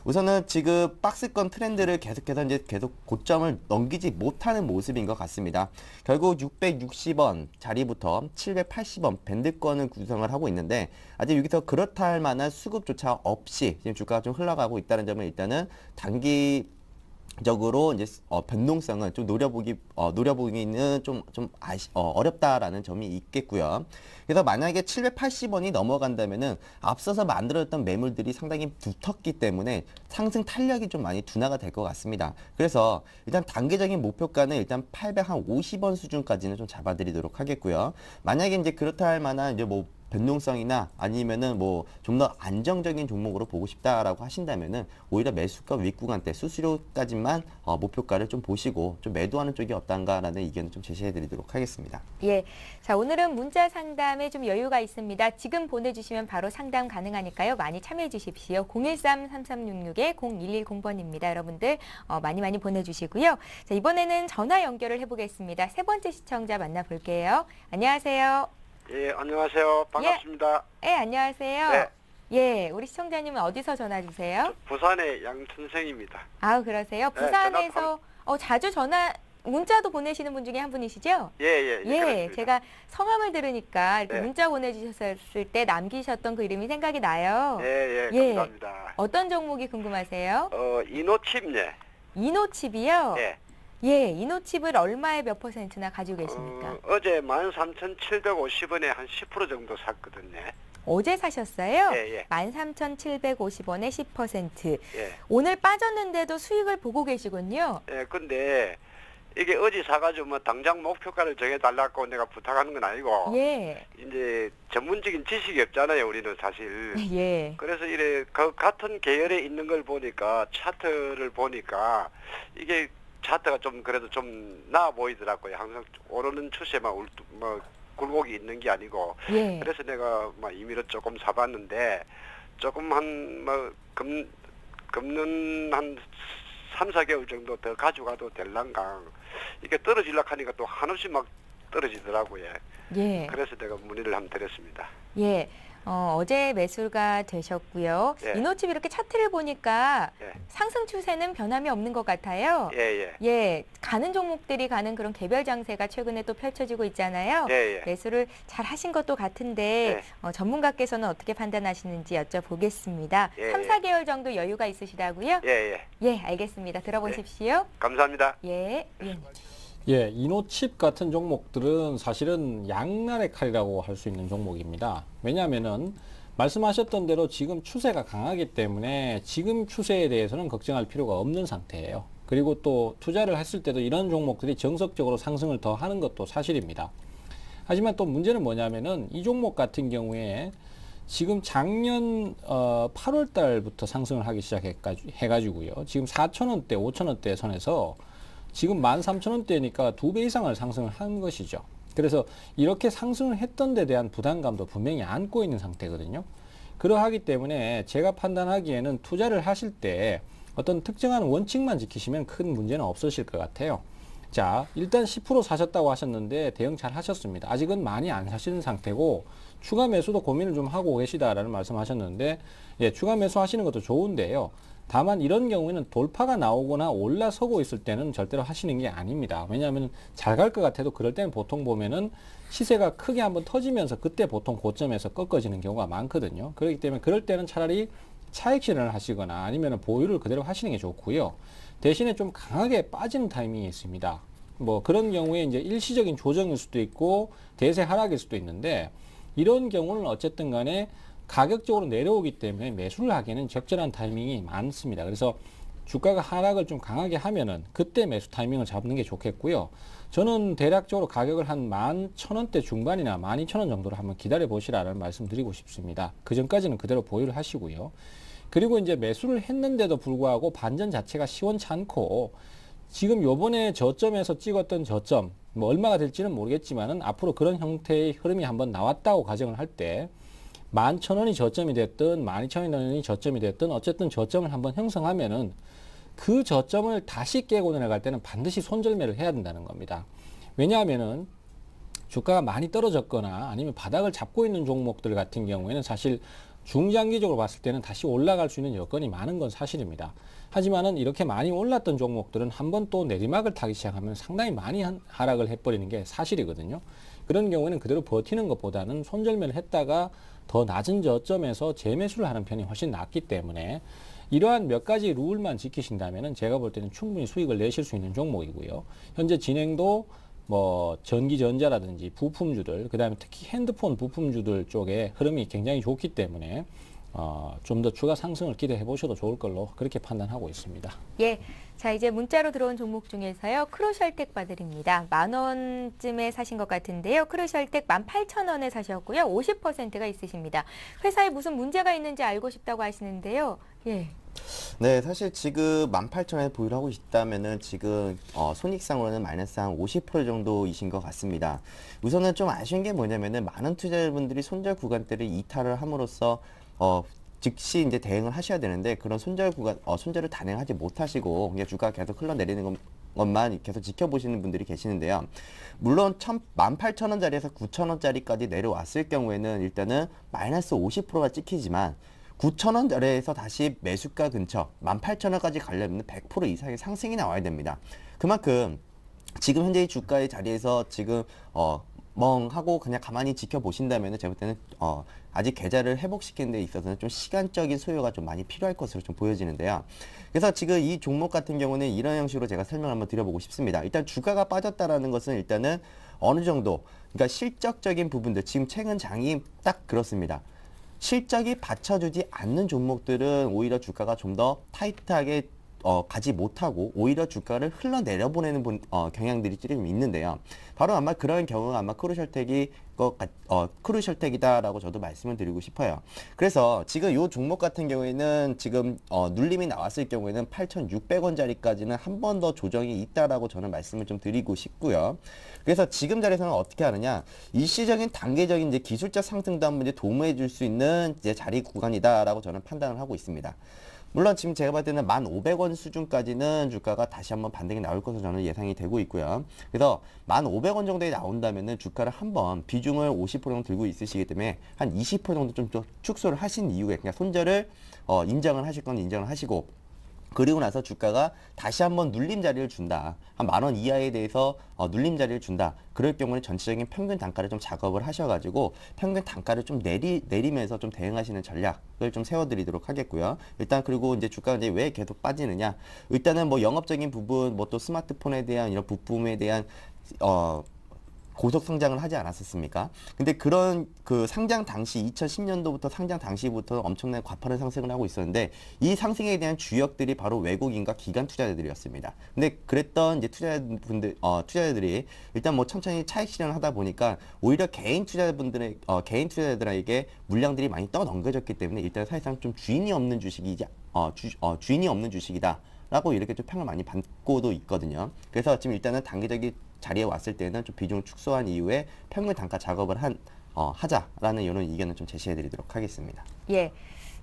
우선은 지금 박스권 트렌드를 계속해서 이제 계속 고점을 넘기지 못하는 모습인 것 같습니다. 결국 660원 자리부터 780원 밴드권을 구성을 하고 있는데 아직 여기서 그렇다 할 만한 수급조차 없이 지금 주가가 좀 흘러가고 있다는 점을 일단은 단기적으로 이제 변동성은 좀 노려보기는 좀 어렵다라는 점이 있겠고요. 그래서 만약에 780원이 넘어간다면은 앞서서 만들어졌던 매물들이 상당히 두텁기 때문에 상승 탄력이 좀 많이 둔화가 될 것 같습니다. 그래서 일단 단기적인 목표가는 일단 850원 수준까지는 좀 잡아드리도록 하겠고요. 만약에 이제 그렇다 할 만한 이제 뭐 변동성이나 아니면은 뭐 좀 더 안정적인 종목으로 보고 싶다라고 하신다면은 오히려 매수가 윗구간대 수수료까지만 목표가를 좀 보시고 좀 매도하는 쪽이 어떤가라는 의견을 좀 제시해 드리도록 하겠습니다. 예. 자, 오늘은 문자 상담에 좀 여유가 있습니다. 지금 보내주시면 바로 상담 가능하니까요. 많이 참여해 주십시오. 013-3366-0110번입니다. 여러분들 많이 보내주시고요. 자, 이번에는 전화 연결을 해보겠습니다. 세 번째 시청자 만나볼게요. 안녕하세요. 예, 안녕하세요. 반갑습니다. 예, 안녕하세요. 네. 예, 우리 시청자님은 어디서 전화 주세요? 부산의 양춘생입니다. 아우, 그러세요? 네, 부산에서 자주 문자도 보내시는 분 중에 한 분이시죠? 예, 그렇습니다. 제가 성함을 들으니까 이렇게 네. 문자 보내주셨을 때 남기셨던 그 이름이 생각이 나요. 예, 예. 감사합니다. 어떤 종목이 궁금하세요? 이노칩네. 이노칩이요? 예. 예, 이노칩을 얼마에 몇 %나 가지고 계십니까? 어제 13,750원에 한 10% 정도 샀거든요. 어제 사셨어요? 예. 13,750원에 10%. 예. 오늘 빠졌는데도 수익을 보고 계시군요. 예, 근데 이게 어제 사가지고 뭐 당장 목표가를 정해달라고 내가 부탁하는 건 아니고 예. 이제 전문적인 지식이 없잖아요, 우리는 사실. 예. 그래서 이래 같은 계열에 있는 걸 보니까 차트를 보니까 이게 차트가 좀 그래도 좀 나아 보이더라고요. 항상 오르는 추세만 굴곡이 있는 게 아니고. 예. 그래서 내가 임의로 조금 사봤는데 조금 금는 한 3, 4개월 정도 더 가져가도 될란가. 이게 떨어지려고 하니까 또 한없이 막 떨어지더라고요. 예. 그래서 내가 문의를 한번 드렸습니다. 예. 어제 매수가 되셨고요. 예. 이노칩 이렇게 차트를 보니까 예. 상승 추세는 변함이 없는 것 같아요. 예. 예, 가는 종목들이 가는 그런 개별 장세가 최근에 또 펼쳐지고 있잖아요. 예. 매수를 잘 하신 것도 같은데 전문가께서는 어떻게 판단하시는지 여쭤보겠습니다. 예. 3, 4개월 정도 여유가 있으시다고요? 예. 예, 알겠습니다. 들어보십시오. 감사합니다. 예. 예, 이노칩 같은 종목들은 사실은 양날의 칼이라고 할 수 있는 종목입니다. 왜냐하면은 말씀하셨던 대로 지금 추세가 강하기 때문에 지금 추세에 대해서는 걱정할 필요가 없는 상태예요. 그리고 또 투자를 했을 때도 이런 종목들이 정석적으로 상승을 더 하는 것도 사실입니다. 하지만 또 문제는 뭐냐면은 이 종목 같은 경우에 지금 작년 8월 달부터 상승을 하기 시작해가지고요. 지금 4,000원대, 5,000원대 선에서 지금 13,000원대니까 2배 이상을 상승을 한 것이죠. 그래서 이렇게 상승을 했던 데 대한 부담감도 분명히 안고 있는 상태거든요. 그러하기 때문에 제가 판단하기에는 투자를 하실 때 어떤 특정한 원칙만 지키시면 큰 문제는 없으실 것 같아요. 자, 일단 10% 사셨다고 하셨는데 대응 잘 하셨습니다. 아직은 많이 안 사시는 상태고 추가 매수도 고민을 좀 하고 계시다라는 말씀하셨는데, 예, 추가 매수 하시는 것도 좋은데요. 다만 이런 경우에는 돌파가 나오거나 올라서고 있을 때는 절대로 하시는 게 아닙니다. 왜냐하면 잘 갈 것 같아도 그럴 때는 보통 보면은 시세가 크게 한번 터지면서 그때 보통 고점에서 꺾어지는 경우가 많거든요. 그렇기 때문에 그럴 때는 차라리 차익 실현을 하시거나 아니면 보유를 그대로 하시는 게 좋고요. 대신에 좀 강하게 빠지는 타이밍이 있습니다. 뭐 그런 경우에 이제 일시적인 조정일 수도 있고 대세 하락일 수도 있는데, 이런 경우는 어쨌든 간에 가격적으로 내려오기 때문에 매수를 하기에는 적절한 타이밍이 많습니다. 그래서 주가가 하락을 좀 강하게 하면은 그때 매수 타이밍을 잡는 게 좋겠고요. 저는 대략적으로 가격을 한 11,000원대 중반이나 12,000원 정도로 한번 기다려 보시라는 말씀 드리고 싶습니다. 그 전까지는 그대로 보유를 하시고요. 그리고 이제 매수를 했는데도 불구하고 반전 자체가 시원찮고 지금 요번에 저점에서 찍었던 저점 뭐 얼마가 될지는 모르겠지만은 앞으로 그런 형태의 흐름이 한번 나왔다고 가정을 할 때 11,000원이 저점이 됐든 12,000원이 저점이 됐든 어쨌든 저점을 한번 형성하면은 그 저점을 다시 깨고 내려갈 때는 반드시 손절매를 해야 된다는 겁니다. 왜냐하면은 주가가 많이 떨어졌거나 아니면 바닥을 잡고 있는 종목들 같은 경우에는 사실 중장기적으로 봤을 때는 다시 올라갈 수 있는 여건이 많은 건 사실입니다. 하지만은 이렇게 많이 올랐던 종목들은 한번 또 내리막을 타기 시작하면 상당히 많이 하락을 해버리는 게 사실이거든요. 그런 경우에는 그대로 버티는 것보다는 손절매를 했다가 더 낮은 저점에서 재매수를 하는 편이 훨씬 낫기 때문에 이러한 몇 가지 룰만 지키신다면은 제가 볼 때는 충분히 수익을 내실 수 있는 종목이고요. 현재 진행도 뭐 전기전자라든지 부품주들, 그다음에 특히 핸드폰 부품주들 쪽에 흐름이 굉장히 좋기 때문에 좀 더 추가 상승을 기대해 보셔도 좋을 걸로 그렇게 판단하고 있습니다. 예. 자, 이제 문자로 들어온 종목 중에서요. 크루셜텍 봐드립니다. 10,000원쯤에 사신 것 같은데요. 크루셜텍 18,000원에 사셨고요. 50%가 있으십니다. 회사에 무슨 문제가 있는지 알고 싶다고 하시는데요. 예. 네, 사실 지금 18,000원에 보유를 하고 있다면은 지금 손익상으로는 마이너스 한 50% 정도이신 것 같습니다. 우선은 좀 아쉬운 게 뭐냐면은 많은 투자자분들이 손절 구간대를 이탈을 함으로써 즉시 이제 대응을 하셔야 되는데 그런 손절 구간 손절을 단행하지 못하시고 그냥 주가가 계속 흘러내리는 것만 계속 지켜보시는 분들이 계시는데요. 물론 18,000원짜리에서 9,000원짜리까지 내려왔을 경우에는 일단은 마이너스 50%가 찍히지만 9,000원 아래에서 다시 매수가 근처 18,000원까지 가려면 100% 이상의 상승이 나와야 됩니다. 그만큼 지금 현재 주가의 자리에서 지금 멍하고 그냥 가만히 지켜보신다면 제가 볼 때는 아직 계좌를 회복시키는 데 있어서는 좀 시간적인 소요가 좀 많이 필요할 것으로 좀 보여지는데요. 그래서 지금 이 종목 같은 경우는 이런 형식으로 제가 설명을 한번 드려보고 싶습니다. 일단 주가가 빠졌다라는 것은 일단은 어느 정도 그러니까 실적적인 부분들 지금 최근 장이 딱 그렇습니다. 실적이 받쳐주지 않는 종목들은 오히려 주가가 좀 더 타이트하게 가지 못하고 오히려 주가를 흘러내려 보내는 경향들이 좀 있는데요. 바로 아마 그런 경우가 아마 크루셜텍이다라고 저도 말씀을 드리고 싶어요. 그래서 지금 이 종목 같은 경우에는 지금 눌림이 나왔을 경우에는 8,600원짜리까지는 한 번 더 조정이 있다라고 저는 말씀을 좀 드리고 싶고요. 그래서 지금 자리에서는 어떻게 하느냐? 일시적인 단계적인 이제 기술적 상승도 한번 이제 도모해 줄 수 있는 이제 자리 구간이다라고 저는 판단을 하고 있습니다. 물론 지금 제가 봤을 때는 1,500원 수준까지는 주가가 다시 한번 반등이 나올 것으로 저는 예상이 되고 있고요. 그래서 1,500원 정도에 나온다면은 주가를 한번 비중을 50% 정도 들고 있으시기 때문에 한 20% 정도 좀 축소를 하신 이후에 그냥 손절을 인정을 하실 건 인정을 하시고 그리고 나서 주가가 다시 한번 눌림 자리를 준다. 한 10,000원 이하에 대해서 눌림 자리를 준다. 그럴 경우는 전체적인 평균 단가를 좀 작업을 하셔가지고 평균 단가를 좀 내리면서 좀 대응하시는 전략을 좀 세워드리도록 하겠고요. 일단 그리고 이제 주가가 이제 왜 계속 빠지느냐? 일단은 뭐 영업적인 부분, 뭐 또 스마트폰에 대한 이런 부품에 대한 고속 성장을 하지 않았었습니까? 근데 그런 그 상장 당시 2010년도부터 상장 당시부터 엄청난 과파른 상승을 하고 있었는데 이 상승에 대한 주역들이 바로 외국인과 기관 투자자들이었습니다. 근데 그랬던 이제 투자자들이 일단 뭐 천천히 차익 실현을 하다 보니까 오히려 개인 투자자들에게 물량들이 많이 떠넘겨졌기 때문에 일단 사실상 좀 주인이 없는 주식이다. 라고 이렇게 좀 평을 많이 받고도 있거든요. 그래서 지금 일단은 단기적인 자리에 왔을 때는 좀 비중을 축소한 이후에 평균 단가 작업을 하자라는 이런 의견을 좀 제시해드리도록 하겠습니다. 예.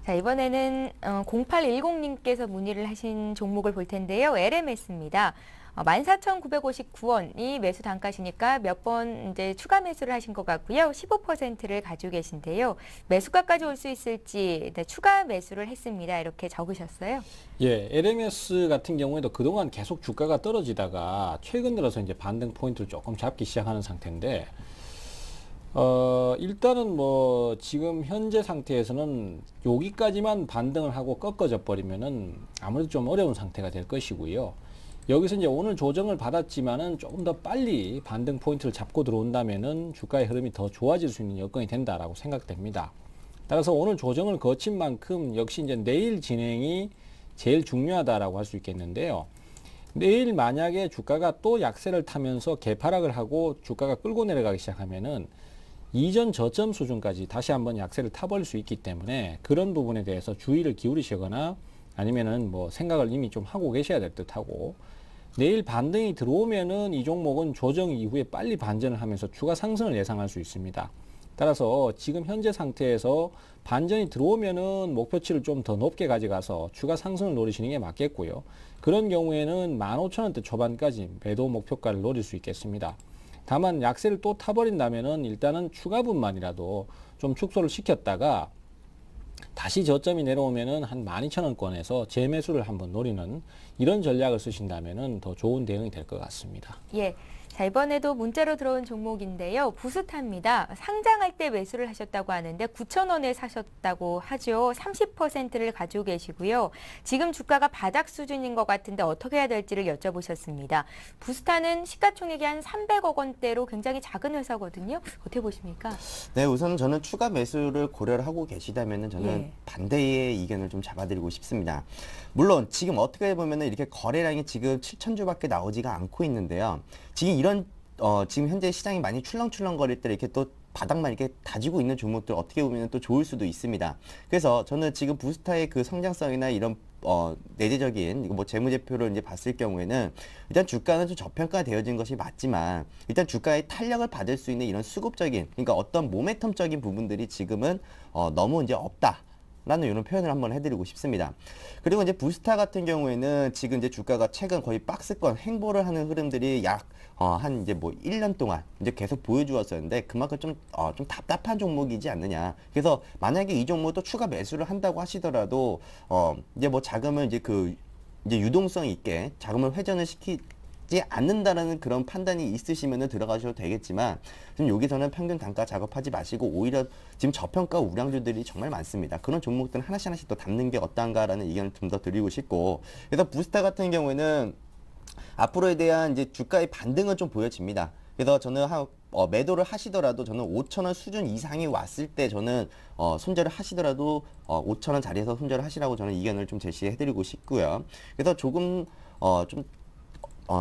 자, 이번에는 0810님께서 문의를 하신 종목을 볼 텐데요. LMS입니다. 14,959원이 매수 단가시니까 몇 번 이제 추가 매수를 하신 것 같고요. 15%를 가지고 계신데요. 매수가까지 올 수 있을지 추가 매수를 했습니다. 이렇게 적으셨어요. 예, LMS 같은 경우에도 그동안 계속 주가가 떨어지다가 최근 들어서 이제 반등 포인트를 조금 잡기 시작하는 상태인데, 일단은 뭐 지금 현재 상태에서는 여기까지만 반등을 하고 꺾어져 버리면은 아무래도 좀 어려운 상태가 될 것이고요. 여기서 이제 오늘 조정을 받았지만은 조금 더 빨리 반등 포인트를 잡고 들어온다면은 주가의 흐름이 더 좋아질 수 있는 여건이 된다라고 생각됩니다. 따라서 오늘 조정을 거친 만큼 역시 이제 내일 진행이 제일 중요하다라고 할 수 있겠는데요. 내일 만약에 주가가 또 약세를 타면서 개파락을 하고 주가가 끌고 내려가기 시작하면은 이전 저점 수준까지 다시 한번 약세를 타버릴 수 있기 때문에 그런 부분에 대해서 주의를 기울이시거나 아니면은 뭐 생각을 이미 좀 하고 계셔야 될 듯하고, 내일 반등이 들어오면은 이 종목은 조정 이후에 빨리 반전을 하면서 추가 상승을 예상할 수 있습니다. 따라서 지금 현재 상태에서 반전이 들어오면은 목표치를 좀 더 높게 가져가서 추가 상승을 노리시는 게 맞겠고요. 그런 경우에는 15,000원대 초반까지 매도 목표가를 노릴 수 있겠습니다. 다만 약세를 또 타버린다면은 일단은 추가분만이라도 좀 축소를 시켰다가 다시 저점이 내려오면은 한 12,000원권에서 재매수를 한번 노리는 이런 전략을 쓰신다면은 더 좋은 대응이 될 것 같습니다. 예. 자, 이번에도 문자로 들어온 종목인데요. 부스타입니다. 상장할 때 매수를 하셨다고 하는데 9,000원에 사셨다고 하죠. 30%를 가지고 계시고요. 지금 주가가 바닥 수준인 것 같은데 어떻게 해야 될지를 여쭤보셨습니다. 부스타는 시가총액이 한 300억 원대로 굉장히 작은 회사거든요. 어떻게 보십니까? 네, 우선 저는 추가 매수를 고려를 하고 계시다면은 저는 예. 반대의 의견을 좀 잡아드리고 싶습니다. 물론 지금 어떻게 보면은 이렇게 거래량이 지금 7,000주밖에 나오지가 않고 있는데요. 지금 지금 현재 시장이 많이 출렁출렁거릴 때 이렇게 또 바닥만 이렇게 다지고 있는 종목들 어떻게 보면 또 좋을 수도 있습니다. 그래서 저는 지금 부스타의 그 성장성이나 이런 내재적인 뭐 재무제표를 이제 봤을 경우에는 일단 주가는 좀 저평가되어진 것이 맞지만 일단 주가의 탄력을 받을 수 있는 이런 수급적인, 그러니까 어떤 모멘텀적인 부분들이 지금은 너무 이제 없다. 라는 이런 표현을 한번 해드리고 싶습니다. 그리고 이제 부스타 같은 경우에는 지금 이제 주가가 최근 거의 박스권 횡보를 하는 흐름들이 한 이제 뭐 1년 동안 이제 계속 보여주었었는데 그만큼 좀 답답한 종목이지 않느냐. 그래서 만약에 이 종목도 추가 매수를 한다고 하시더라도 이제 뭐 자금을 이제 이제 유동성 있게 자금을 회전을 시키지 않는다라는 그런 판단이 있으시면은 들어가셔도 되겠지만 지금 여기서는 평균 단가 작업하지 마시고 오히려 지금 저평가 우량주들이 정말 많습니다. 그런 종목들은 하나씩 더 담는 게 어떤가라는 의견을 좀 더 드리고 싶고, 그래서 부스타 같은 경우에는 앞으로에 대한 이제 주가의 반등은 좀 보여집니다. 그래서 저는 매도를 하시더라도 저는 5,000원 수준 이상이 왔을 때 저는 손절을 하시더라도 5,000원 자리에서 손절을 하시라고 저는 의견을 좀 제시해드리고 싶고요. 그래서 조금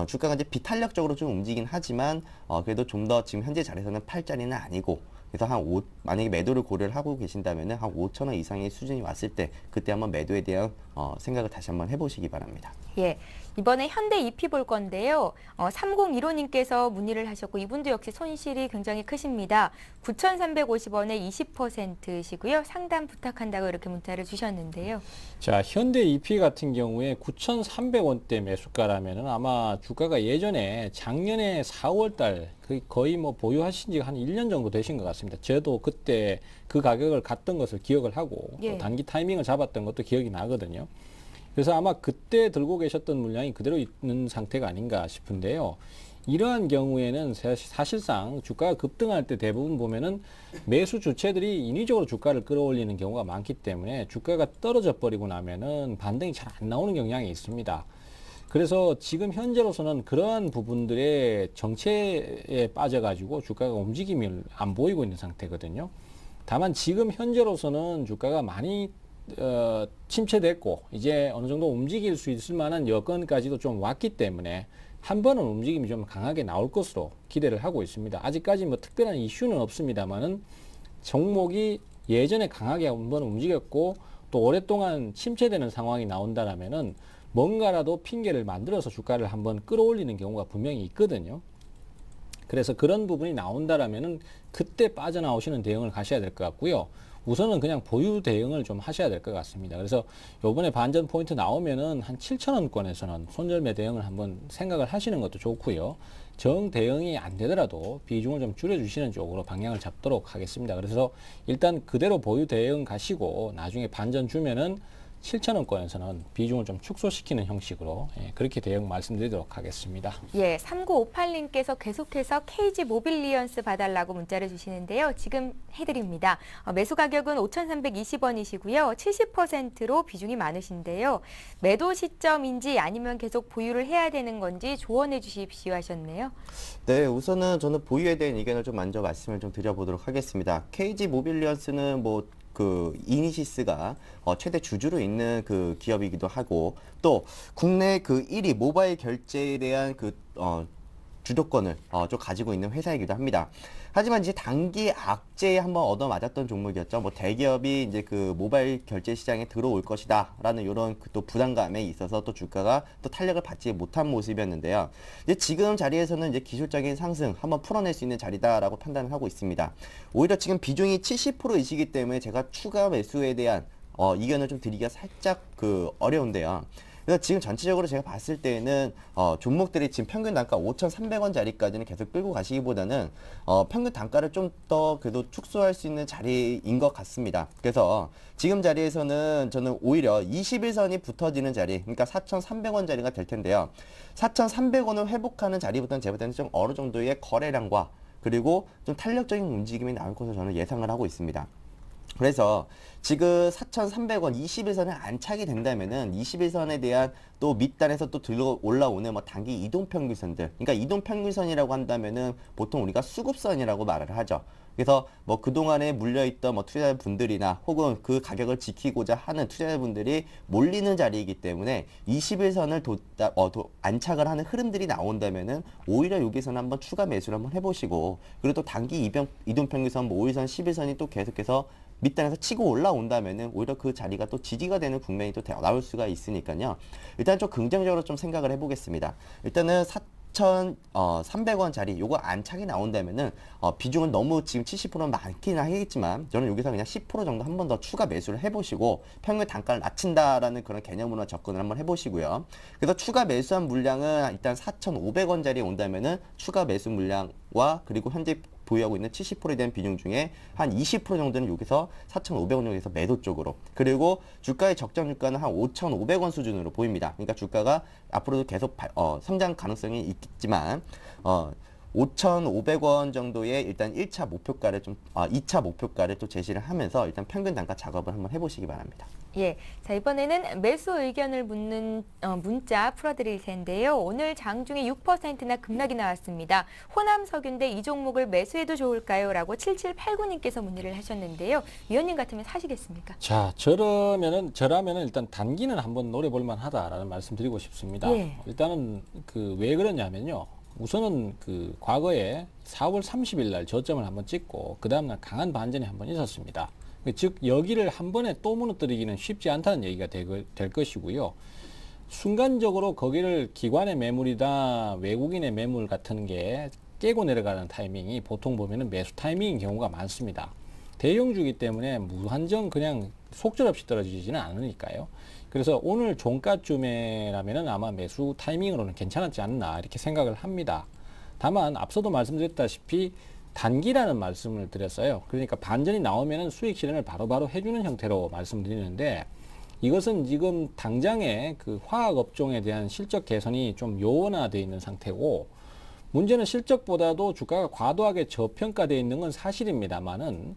주가가 이제 비탄력적으로 좀 움직이긴 하지만 그래도 좀 더 지금 현재 자리에서는 팔자리는 아니고, 그래서 만약에 매도를 고려를 하고 계신다면은 한 5,000원 이상의 수준이 왔을 때 그때 한번 매도에 대한 생각을 다시 한번 해보시기 바랍니다. 예. 이번에 현대 EP 볼 건데요. 3015님께서 문의를 하셨고 이분도 역시 손실이 굉장히 크십니다. 9,350원에 20%시고요. 상담 부탁한다고 이렇게 문자를 주셨는데요. 자, 현대 EP 같은 경우에 9,300원대 매수가라면은 아마 주가가 예전에 작년에 4월달 거의 뭐 보유하신 지가 한 1년 정도 되신 것 같습니다. 저도 그때 그 가격을 갔던 것을 기억을 하고 예. 또 단기 타이밍을 잡았던 것도 기억이 나거든요. 그래서 아마 그때 들고 계셨던 물량이 그대로 있는 상태가 아닌가 싶은데요. 이러한 경우에는 사실상 주가가 급등할 때 대부분 보면은 매수 주체들이 인위적으로 주가를 끌어올리는 경우가 많기 때문에 주가가 떨어져 버리고 나면은 반등이 잘 안 나오는 경향이 있습니다. 그래서 지금 현재로서는 그러한 부분들의 정체에 빠져가지고 주가가 움직임을 안 보이고 있는 상태거든요. 다만 지금 현재로서는 주가가 많이 침체됐고 이제 어느 정도 움직일 수 있을 만한 여건까지도 좀 왔기 때문에 한 번은 움직임이 좀 강하게 나올 것으로 기대를 하고 있습니다. 아직까지 뭐 특별한 이슈는 없습니다만은 종목이 예전에 강하게 한번 움직였고 또 오랫동안 침체되는 상황이 나온다라면은 뭔가라도 핑계를 만들어서 주가를 한번 끌어올리는 경우가 분명히 있거든요. 그래서 그런 부분이 나온다라면은 그때 빠져나오시는 대응을 가셔야 될 것 같고요. 우선은 그냥 보유 대응을 좀 하셔야 될 것 같습니다. 그래서 요번에 반전 포인트 나오면은 한 7,000원권에서는 손절매 대응을 한번 생각을 하시는 것도 좋고요. 정 대응이 안 되더라도 비중을 좀 줄여주시는 쪽으로 방향을 잡도록 하겠습니다. 그래서 일단 그대로 보유 대응 가시고 나중에 반전 주면은 7,000원권에서는 비중을 좀 축소시키는 형식으로 그렇게 대응 말씀드리도록 하겠습니다. 예, 3958님께서 계속해서 KG 모빌리언스 봐달라고 문자를 주시는데요. 지금 해드립니다. 매수 가격은 5,320원이시고요. 70%로 비중이 많으신데요. 매도 시점인지 아니면 계속 보유를 해야 되는 건지 조언해 주십시오 하셨네요. 네, 우선은 저는 보유에 대한 의견을 좀 먼저 말씀을 좀 드려보도록 하겠습니다. KG 모빌리언스는 뭐 그 이니시스가 최대 주주로 있는 그 기업이기도 하고 또 국내 그 1위 모바일 결제에 대한 그 주도권을 좀 가지고 있는 회사이기도 합니다. 하지만 이제 단기 악재에 한번 얻어맞았던 종목이었죠. 뭐 대기업이 이제 그 모바일 결제 시장에 들어올 것이다라는 이런 그 또 부담감에 있어서 또 주가가 또 탄력을 받지 못한 모습이었는데요. 이제 지금 자리에서는 이제 기술적인 상승 한번 풀어낼 수 있는 자리다라고 판단을 하고 있습니다. 오히려 지금 비중이 70%이시기 때문에 제가 추가 매수에 대한 의견을 좀 드리기가 살짝 그 어려운데요. 그래서 지금 전체적으로 제가 봤을 때는 종목들이 지금 평균 단가 5,300원짜리까지는 계속 끌고 가시기보다는 평균 단가를 좀 더 그래도 축소할 수 있는 자리인 것 같습니다. 그래서 지금 자리에서는 저는 오히려 21선이 붙어지는 자리, 그러니까 4,300원짜리가 될 텐데요. 4,300원을 회복하는 자리부터는 제가 볼 때는 좀 어느 정도의 거래량과 그리고 좀 탄력적인 움직임이 나올 것으로 저는 예상을 하고 있습니다. 그래서 지금 4,300원 21선을 안착이 된다면은 21선에 대한 또 밑단에서 또 들어 올라오는 뭐 단기 이동평균선들, 그러니까 이동평균선이라고 한다면은 보통 우리가 수급선이라고 말을 하죠. 그래서 뭐 그동안에 물려있던 뭐 투자자분들이나 혹은 그 가격을 지키고자 하는 투자자분들이 몰리는 자리이기 때문에 21선을 안착을 하는 흐름들이 나온다면은 오히려 여기서는 한번 추가 매수를 한번 해보시고, 그리고 또 단기 이동평균선 뭐 5일선, 11선이 또 계속해서 밑단에서 치고 올라온다면은 오히려 그 자리가 또 지지가 되는 국면이 또 나올 수가 있으니까요. 일단 좀 긍정적으로 좀 생각을 해보겠습니다. 일단은 4,300원짜리 요거 안착이 나온다면은 비중은 너무 지금 70%는 많기는 하겠지만 저는 여기서 그냥 10% 정도 한 번 더 추가 매수를 해보시고 평균 단가를 낮춘다라는 그런 개념으로 접근을 한번 해보시고요. 그래서 추가 매수한 물량은 일단 4,500원짜리에 온다면은 추가 매수 물량과 그리고 현재 보유하고 있는 70%에 대한 비중 중에 한 20% 정도는 여기서 4,500원 정도에서 매도 쪽으로, 그리고 주가의 적정 주가는 한 5,500원 수준으로 보입니다. 그러니까 주가가 앞으로도 계속 성장 가능성이 있겠지만 5,500원 정도의 일단 1차 목표가를 2차 목표가를 또 제시를 하면서 일단 평균 단가 작업을 한번 해보시기 바랍니다. 예, 자 이번에는 매수 의견을 묻는 문자 풀어드릴 텐데요. 오늘 장중에 6%나 급락이 나왔습니다. 호남석유인데 이 종목을 매수해도 좋을까요? 라고 7789님께서 문의를 하셨는데요. 위원님 같으면 사시겠습니까? 자, 저라면은 일단 단기는 한번 노려볼 만하다라는 말씀 드리고 싶습니다. 예. 일단은 왜 그러냐면요. 우선은 그 과거에 4월 30일 날 저점을 한번 찍고 그 다음날 강한 반전이 한번 있었습니다. 즉 여기를 한 번에 또 무너뜨리기는 쉽지 않다는 얘기가 될 것이고요. 순간적으로 거기를 기관의 매물이다 외국인의 매물 같은 게 깨고 내려가는 타이밍이 보통 보면은 매수 타이밍인 경우가 많습니다. 대형주기 때문에 무한정 그냥 속절없이 떨어지지는 않으니까요. 그래서 오늘 종가쯤에라면은 아마 매수 타이밍으로는 괜찮았지 않나 이렇게 생각을 합니다. 다만 앞서도 말씀드렸다시피 단기라는 말씀을 드렸어요. 그러니까 반전이 나오면은 수익 실현을 바로바로 해주는 형태로 말씀드리는데 이것은 지금 당장의 그 화학 업종에 대한 실적 개선이 좀 요원화되어 있는 상태고, 문제는 실적보다도 주가가 과도하게 저평가되어 있는 건 사실입니다만은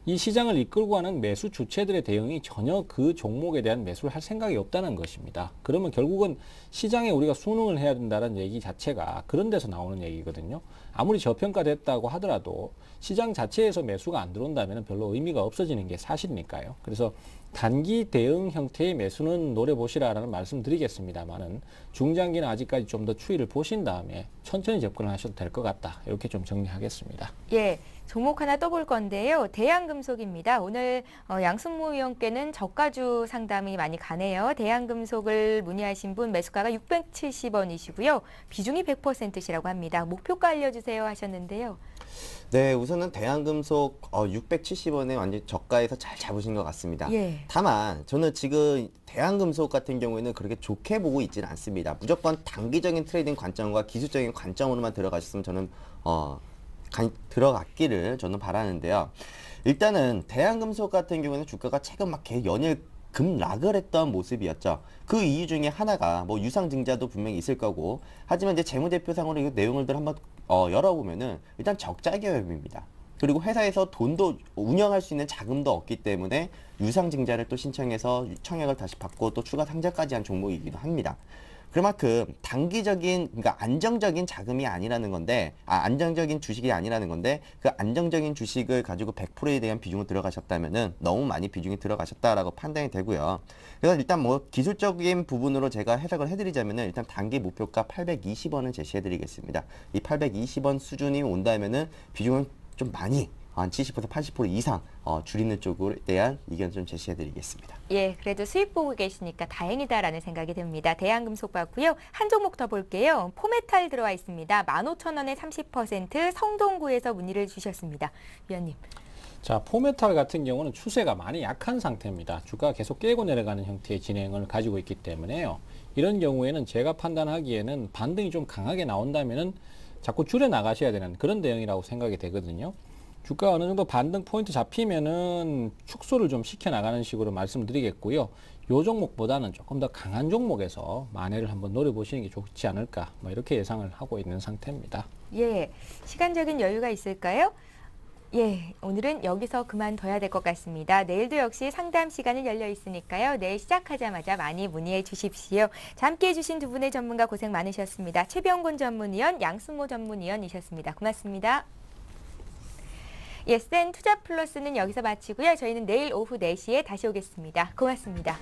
이 시장을 이끌고 가는 매수 주체들의 대응이 전혀 그 종목에 대한 매수를 할 생각이 없다는 것입니다. 그러면 결국은 시장에 우리가 순응을 해야 된다는 얘기 자체가 그런 데서 나오는 얘기거든요. 아무리 저평가됐다고 하더라도 시장 자체에서 매수가 안 들어온다면 별로 의미가 없어지는 게 사실이니까요. 그래서 단기 대응 형태의 매수는 노려보시라는 말씀 드리겠습니다만은 중장기는 아직까지 좀 더 추이를 보신 다음에 천천히 접근을 하셔도 될 것 같다. 이렇게 좀 정리하겠습니다. 예, 종목 하나 또 볼 건데요. 대양금속입니다. 오늘 양순모 위원께는 저가주 상담이 많이 가네요. 대양금속을 문의하신 분 매수가가 670원이시고요. 비중이 100%시라고 합니다. 목표가 알려주세요 하셨는데요. 네, 우선은 대한금속 670원에 완전 저가에서 잘 잡으신 것 같습니다. 예. 다만 저는 지금 대한금속 같은 경우에는 그렇게 좋게 보고 있지는 않습니다. 무조건 단기적인 트레이딩 관점과 기술적인 관점으로만 들어가셨으면 저는 들어갔기를 저는 바라는데요. 일단은 대한금속 같은 경우에는 주가가 최근 막 연일 급락을 했던 모습이었죠. 그 이유 중에 하나가 뭐 유상증자도 분명히 있을 거고, 하지만 이제 재무제표상으로 이 내용들을 한번 열어보면은 일단 적자 기업입니다. 그리고 회사에서 돈도 운영할 수 있는 자금도 없기 때문에 유상증자를 또 신청해서 청약을 다시 받고 또 추가 상장까지 한 종목이기도 합니다. 그만큼 단기적인, 그러니까 안정적인 자금이 아니라는 건데, 안정적인 주식이 아니라는 건데, 그 안정적인 주식을 가지고 100%에 대한 비중을 들어가셨다면은 너무 많이 비중이 들어가셨다라고 판단이 되고요. 그래서 일단 뭐 기술적인 부분으로 제가 해석을 해드리자면은 일단 단기 목표가 820원을 제시해드리겠습니다. 이 820원 수준이 온다면은 비중은 좀 많이 한 70% 80% 이상 줄이는 쪽에 대한 의견 좀 제시해드리겠습니다. 예, 그래도 수익 보고 계시니까 다행이다라는 생각이 듭니다. 대양금속 봤고요. 한 종목 더 볼게요. 포메탈 들어와 있습니다. 15,000원에 30% 성동구에서 문의를 주셨습니다. 위원님. 자, 포메탈 같은 경우는 추세가 많이 약한 상태입니다. 주가가 계속 깨고 내려가는 형태의 진행을 가지고 있기 때문에요. 이런 경우에는 제가 판단하기에는 반등이 좀 강하게 나온다면은 자꾸 줄여 나가셔야 되는 그런 대응이라고 생각이 되거든요. 주가 어느 정도 반등 포인트 잡히면은 축소를 좀 시켜 나가는 식으로 말씀드리겠고요. 요 종목보다는 조금 더 강한 종목에서 만회를 한번 노려보시는 게 좋지 않을까, 뭐 이렇게 예상을 하고 있는 상태입니다. 예, 시간적인 여유가 있을까요? 예, 오늘은 여기서 그만둬야 될 것 같습니다. 내일도 역시 상담 시간은 열려 있으니까요. 내일 시작하자마자 많이 문의해 주십시오. 자, 함께해 주신 두 분의 전문가 고생 많으셨습니다. 최병곤 전문위원, 양순모 전문위원이셨습니다. 고맙습니다. 예, 센 투자 플러스는 여기서 마치고요. 저희는 내일 오후 4시에 다시 오겠습니다. 고맙습니다.